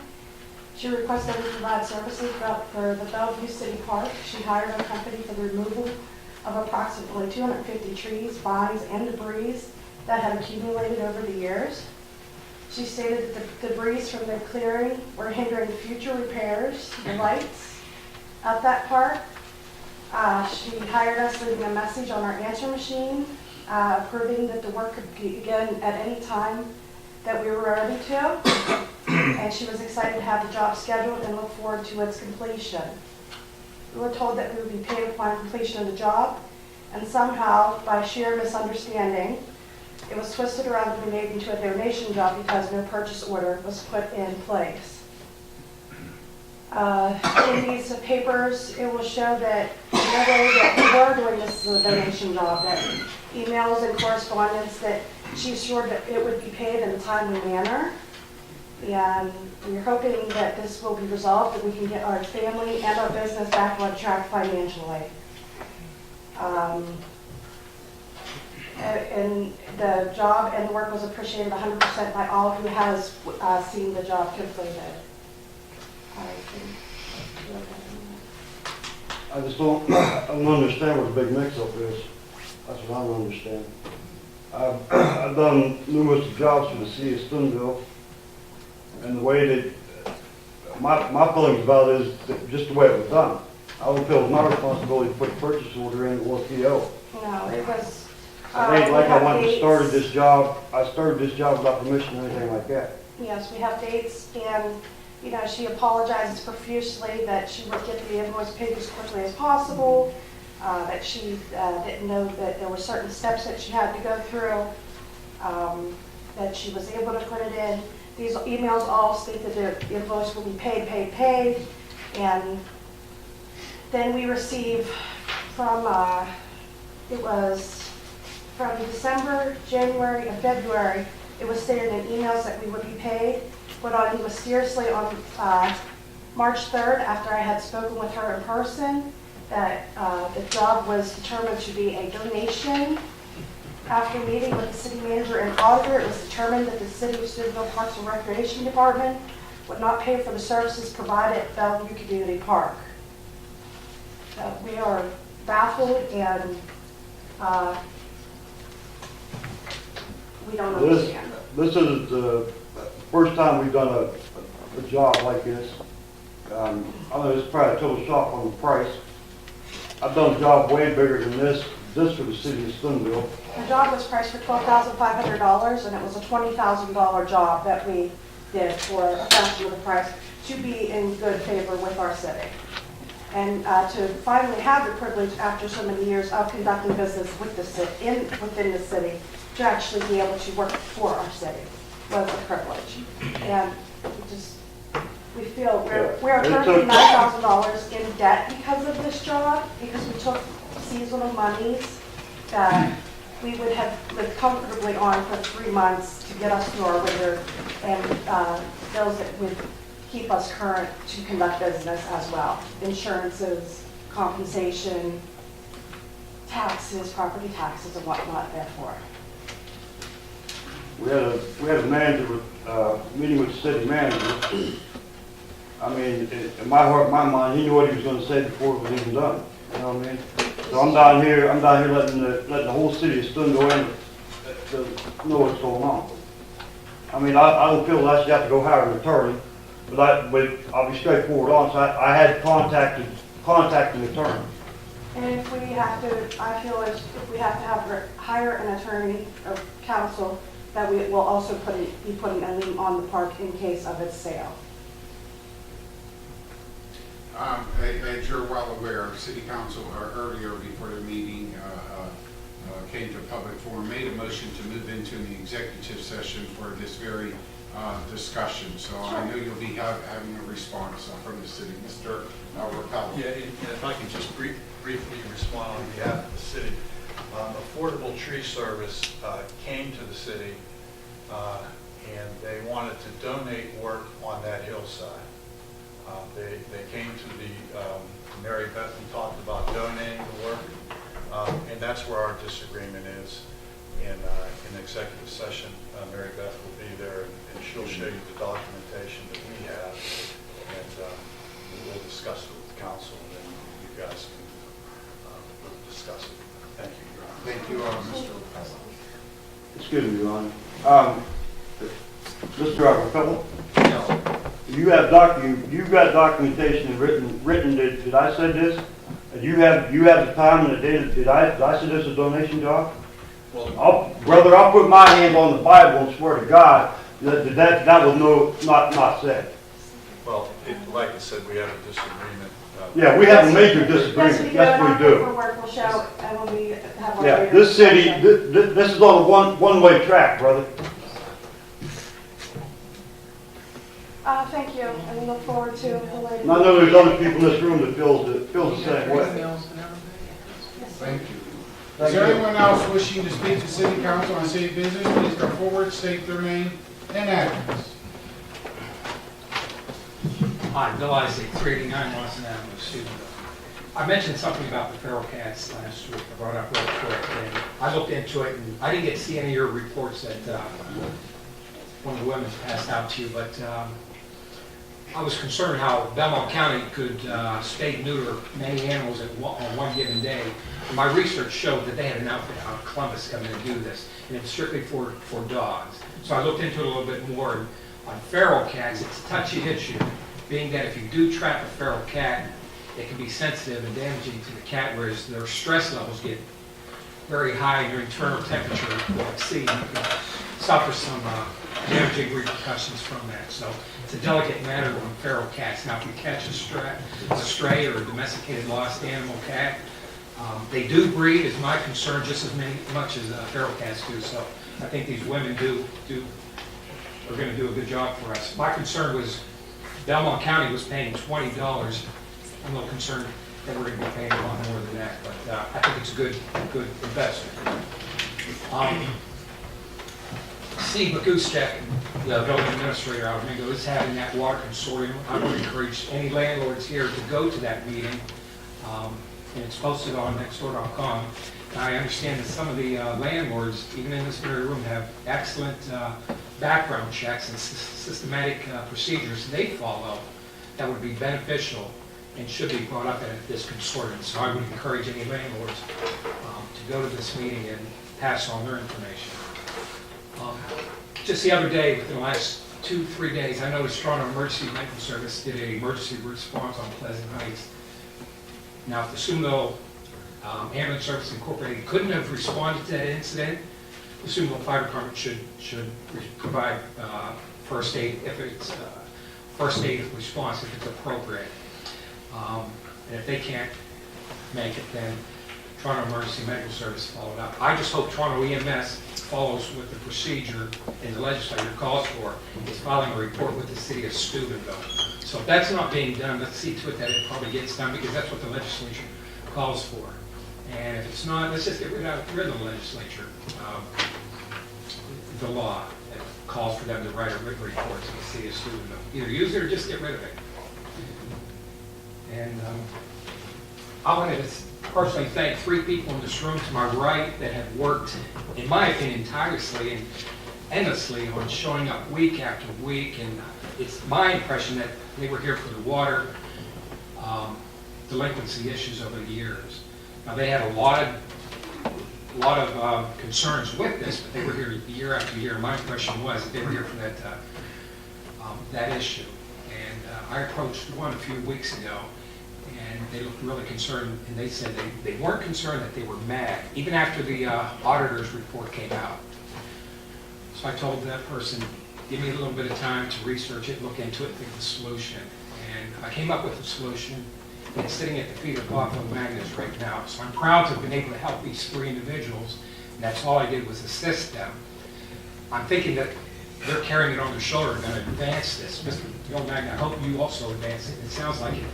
She requested we provide services for the Bellevue City Park. She hired a company for the removal of approximately 250 trees, vines, and debris that had accumulated over the years. She stated that the debris from the clearing were hindering future repairs and lights at that park. She hired us, leaving a message on our answer machine, proving that the work could begin at any time that we were ready to. And she was excited to have the job scheduled and look forward to its completion. We were told that we would be paid upon completion of the job, and somehow, by sheer misunderstanding, it was twisted around to be made into a donation job because no purchase order was put in place. In these papers, it will show that no way that we were doing this as a donation job, that emails and correspondence that she assured that it would be paid in a timely manner. And we're hoping that this will be resolved, that we can get our family and our business back on track financially. And the job and the work was appreciated 100% by all who has seen the job completed. I just don't understand what the big mix-up is. That's what I don't understand. I've done numerous jobs for the city of Steubenville, and the way that my feelings about it is that just the way it was done. I would feel it was my responsibility to put a purchase order in or PO. No, it was. It ain't like I went and started this job. I started this job without permission or anything like that. Yes, we have dates, and she apologizes profusely that she would get the invoice paid as quickly as possible, that she didn't know that there were certain steps that she had to go through, that she was able to put it in. These emails all state that the invoice will be paid, and then we receive from, it was from December, January, and February, it was stated in emails that we would be paid, but on mysteriously on March 3rd, after I had spoken with her in person, that the job was determined to be a donation. After meeting with the city manager and auditor, it was determined that the City of Steubenville Parks and Recreation Department would not pay for the services provided at Bellevue Community Park. We are baffled, and we don't understand. This is the first time we've done a job like this. I know it's probably a total shock on the price. I've done a job way bigger than this for the city of Steubenville. The job was priced for $12,500, and it was a $20,000 job that we did for a fraction of the price to be in good favor with our city. and to finally have the privilege after so many years of conducting business with within the city, to actually be able to work for our city was a privilege. And we feel we're currently $9,000 in debt because of this job, because we took seasonal monies that we would have lived comfortably on for 3 months to get us through our winter, and those that would keep us current to conduct business as well. Insurances, compensation, taxes, property taxes, and whatnot, therefore. We had a manager meeting with the city manager. I mean, in my heart, my mind, he knew what he was going to say before it was even done. You know what I mean? So I'm down here letting the whole city of Steubenville in to know what's going on. I mean, I don't feel I should have to go hire an attorney, but I'll be straightforward on. So I had contacted an attorney. And if we have to, I feel as if we have to hire an attorney or counsel, that we will also be putting a lien on the park in case of its sale. As you're well aware, City Council earlier before the meeting came to public forum, made a motion to move into the executive session for this very discussion. So I know you'll be having a response from the city. Mr. Rappel. Yeah, and if I could just briefly respond on behalf of the city. Affordable Tree Service came to the city and they wanted to donate work on that hillside. They came to the Mary Beth and talked about donating the work, and that's where our disagreement is. In executive session, Mary Beth will be there and she'll show you the documentation that we have, and we'll discuss it with the council, and then you guys can discuss it. Thank you, Your Honor. Thank you, Mr. Rappel. Excuse me, Your Honor. Mr. Rappel? No. You've got documentation written. Did I say this? You have the time and the date. Did I say this a donation job? Well, brother, I'll put my hand on the Bible and swear to God that was not said. Well, like I said, we have a disagreement. Yeah, we have a major disagreement. Yes, we do. We'll show, and when we have our Yeah, this city, this is on a one-way track, brother. Thank you, and we look forward to the later. And I know there's other people in this room that feel the same way. Thank you. Is there anyone else wishing to speak to City Council on city business? Please come forward, state their name and address. Hi, Bill Isaac, 389 Watson Avenue, Steubenville. I mentioned something about the feral cats last week. I brought up real quick, and I looked into it, and I didn't get to see any of your reports that one of the women's passed out to you, but I was concerned how Belmont County could spay and neuter many animals on one given day. And my research showed that they had an outfit out of Columbus coming to do this, and it's strictly for dogs. So I looked into it a little bit more, and on feral cats, it's a touchy issue, being that if you do trap a feral cat, it can be sensitive and damaging to the cat, whereas their stress levels get very high, and your internal temperature will exceed. You can suffer some damaging repercussions from that. So it's a delicate matter on feral cats. Now, if you catch a stray or a domesticated lost animal cat, they do breed, is my concern, just as much as feral cats do. So I think these women are going to do a good job for us. My concern was Belmont County was paying $20. I'm a little concerned that we're going to be paying a lot more than that, but I think it's a good investment. Steve McGoosecheck, the building administrator out of Mingo, is having that water consortium. I would encourage any landlords here to go to that meeting, and it's posted on nextdoor.com. I understand that some of the landlords, even in this very room, have excellent background checks and systematic procedures they follow that would be beneficial and should be brought up at this consortium. So I would encourage any landlords to go to this meeting and pass on their information. Just the other day, within the last 2-3 days, I noticed Toronto Emergency Medical Service did an emergency response on Pleasant Heights. Now, if the Steubenville Ambulance Service Incorporated couldn't have responded to that incident, the Steubenville Fire Department should provide first aid if it's first aid response if it's appropriate. And if they can't make it, then Toronto Emergency Medical Service followed up. I just hope Toronto EMS follows what the procedure in the legislature calls for, is filing a report with the city of Steubenville. So if that's not being done, let's see to it that it probably gets done, because that's what the legislature calls for. And if it's not, let's just get rid of the legislature, the law that calls for them to write a written report to the city of Steubenville. Either use it or just get rid of it. And I wanted to personally thank 3 people in this room to my right that have worked, in my opinion, tirelessly and endlessly on showing up week after week. And it's my impression that they were here for the water delinquency issues over the years. Now, they had a lot of concerns with this, but they were here year after year. My impression was that they were here for that issue. And I approached one a few weeks ago, and they looked really concerned, and they said they weren't concerned, that they were mad, even after the auditor's report came out. So I told that person, give me a little bit of time to research it, look into it, think of the solution. And I came up with a solution. It's sitting at the feet of Bob Magnus right now. So I'm proud to have been able to help these 3 individuals, and that's all I did was assist them. I'm thinking that they're carrying it on their shoulder and going to advance this. Mr. Magna, I hope you also advance it. It sounds like it,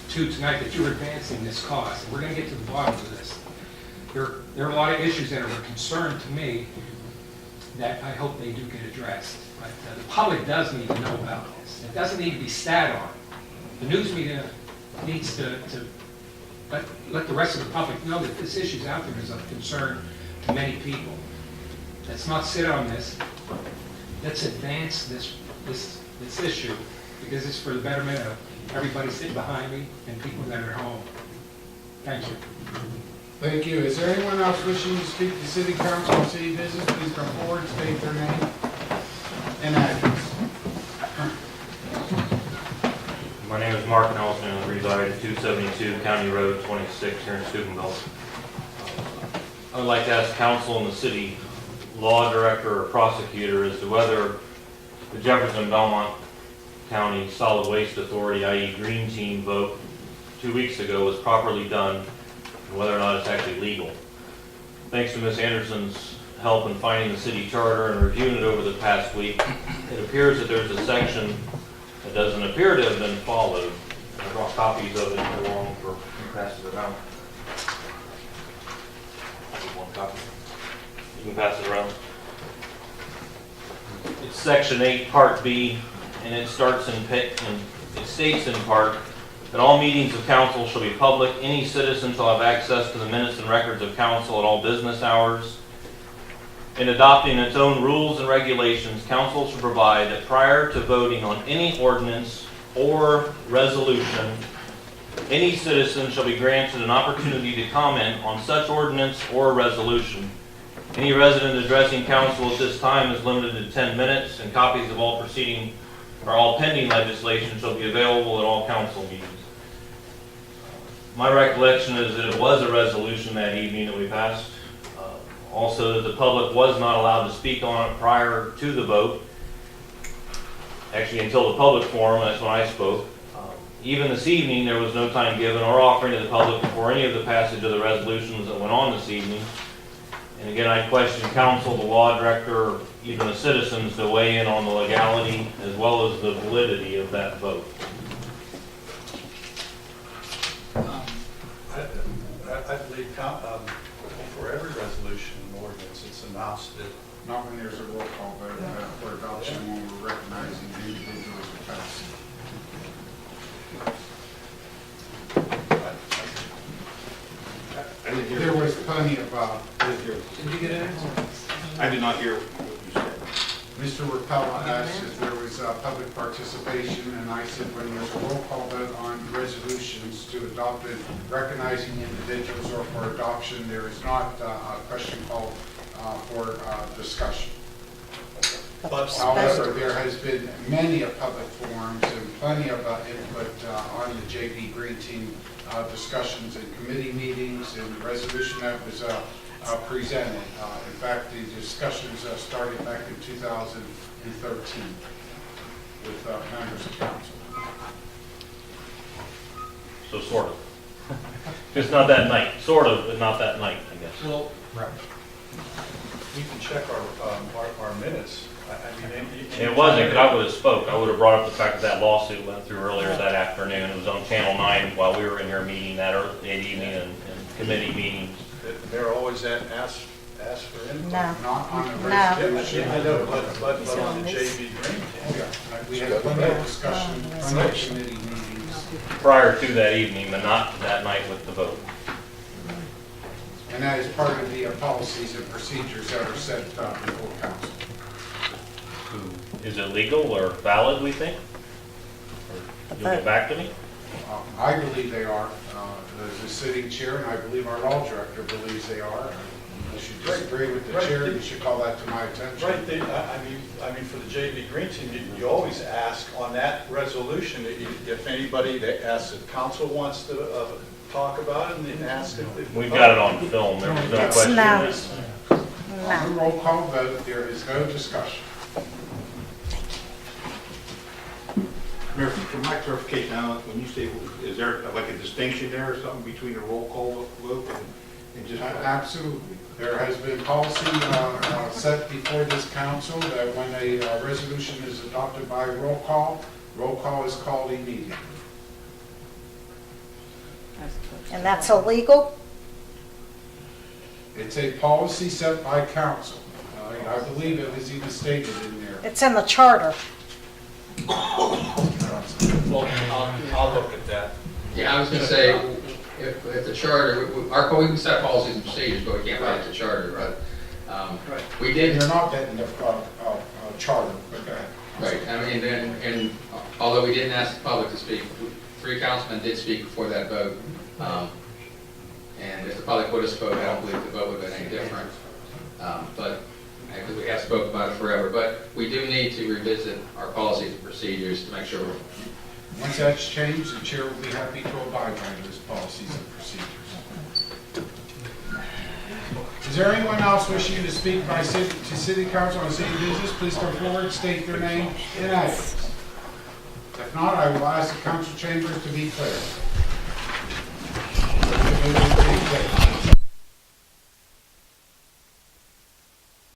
too, tonight, that you're advancing this cause. And we're going to get to the bottom of this. There are a lot of issues that are of concern to me that I hope they do get addressed. But the public does need to know about this. It doesn't need to be sat on. The news media needs to let the rest of the public know that this issue is out there, is of concern to many people. Let's not sit on this. Let's advance this issue, because it's for the betterment of everybody sitting behind me and people that are at home. Thank you. Thank you. Is there anyone else wishing to speak to City Council on city business? Please come forward, state their name and address. My name is Mark Nelson, and I reside at 272 County Road 26 here in Steubenville. I would like to ask council and the city law director or prosecutor as to whether the Jefferson Belmont County Solid Waste Authority, i.e. Green Team vote 2 weeks ago was properly done, and whether or not it's actually legal. Thanks to Ms. Anderson's help in finding the city charter and reviewing it over the past week, it appears that there's a section that doesn't appear to have been followed. I brought copies of it along for pass it around. One copy. You can pass it around. It's section 8, part B, and it starts it states in part that all meetings of council shall be public. Any citizen shall have access to the minutes and records of council at all business hours. In adopting its own rules and regulations, council should provide that prior to voting on any ordinance or resolution, any citizen shall be granted an opportunity to comment on such ordinance or resolution. Any resident addressing council at this time is limited to 10 minutes, and copies of all proceeding or all pending legislation shall be available at all council meetings. My recollection is that it was a resolution that evening that we passed. Also, that the public was not allowed to speak on it prior to the vote. Actually, until the public forum, that's when I spoke. Even this evening, there was no time given or offering to the public before any of the passage of the resolutions that went on this evening. And again, I question council, the law director, or even the citizens to weigh in on the legality as well as the validity of that vote. I believe for every resolution and ordinance, it's announced that Not when there's a roll call vote for adoption, when we're recognizing the individuals who passed. There was plenty of, Did you get an answer? I did not hear what you said. Mr. Rapella asked if there was public participation, and I said when there's a roll call vote on resolutions to adopt it, recognizing individuals or for adoption, there is not a question called for discussion. However, there has been many of public forums and plenty of input on the JP Green Team discussions and committee meetings and the resolution that was presented. In fact, the discussions started back in 2013 with members of council. So sort of. Just not that night, sort of, but not that night, I guess. Well, we can check our minutes. It wasn't, because I would have spoke. I would have brought up the fact that that lawsuit went through earlier that afternoon. It was on Channel 9 while we were in here meeting that evening and committee meetings. They're always asked for input. Not on the I resolution. know, but on the JV Green. We had plenty of discussion, plenty of committee meetings, Prior to that evening, but not that night with the vote. and that is part of the policies and procedures that are set before council. Is it legal or valid, we think? Or you'll get back to me? I believe they are. As the sitting chair, and I believe our law director believes they are. Unless you disagree with the chair, you should call that to my attention. Right, I mean, for the JV Green team, you always ask on that resolution, that if anybody that asks if council wants to talk about it, and then ask if. We've got it on film, there was no question. On the roll call vote, there is no discussion. Mayor, for my clarification, when you say, is there like a distinction there or something between a roll call vote and just? Absolutely. There has been policy set before this council that when a resolution is adopted by roll call is called immediately. And that's illegal? It's a policy set by council. I believe it was even stated in there. It's in the charter. Well, I'll look at that. Yeah, I was going to say, if the charter, we can set policies and procedures, but we can't write the charter, but we did. You're not getting the charter, but go ahead. Right, I mean, and although we didn't ask the public to speak, 3 councilmen did speak before that vote. And if the public would have spoken, I don't believe the vote would have been any different. But, because we have spoken about it forever, but we do need to revisit our policies and procedures to make sure we're. Once that's changed, the chair will be happy to abide by those policies and procedures. Is there anyone else wishing to speak to city council on city business? Please come forward, state your name and address. If not, I will ask the council chambers to be clear.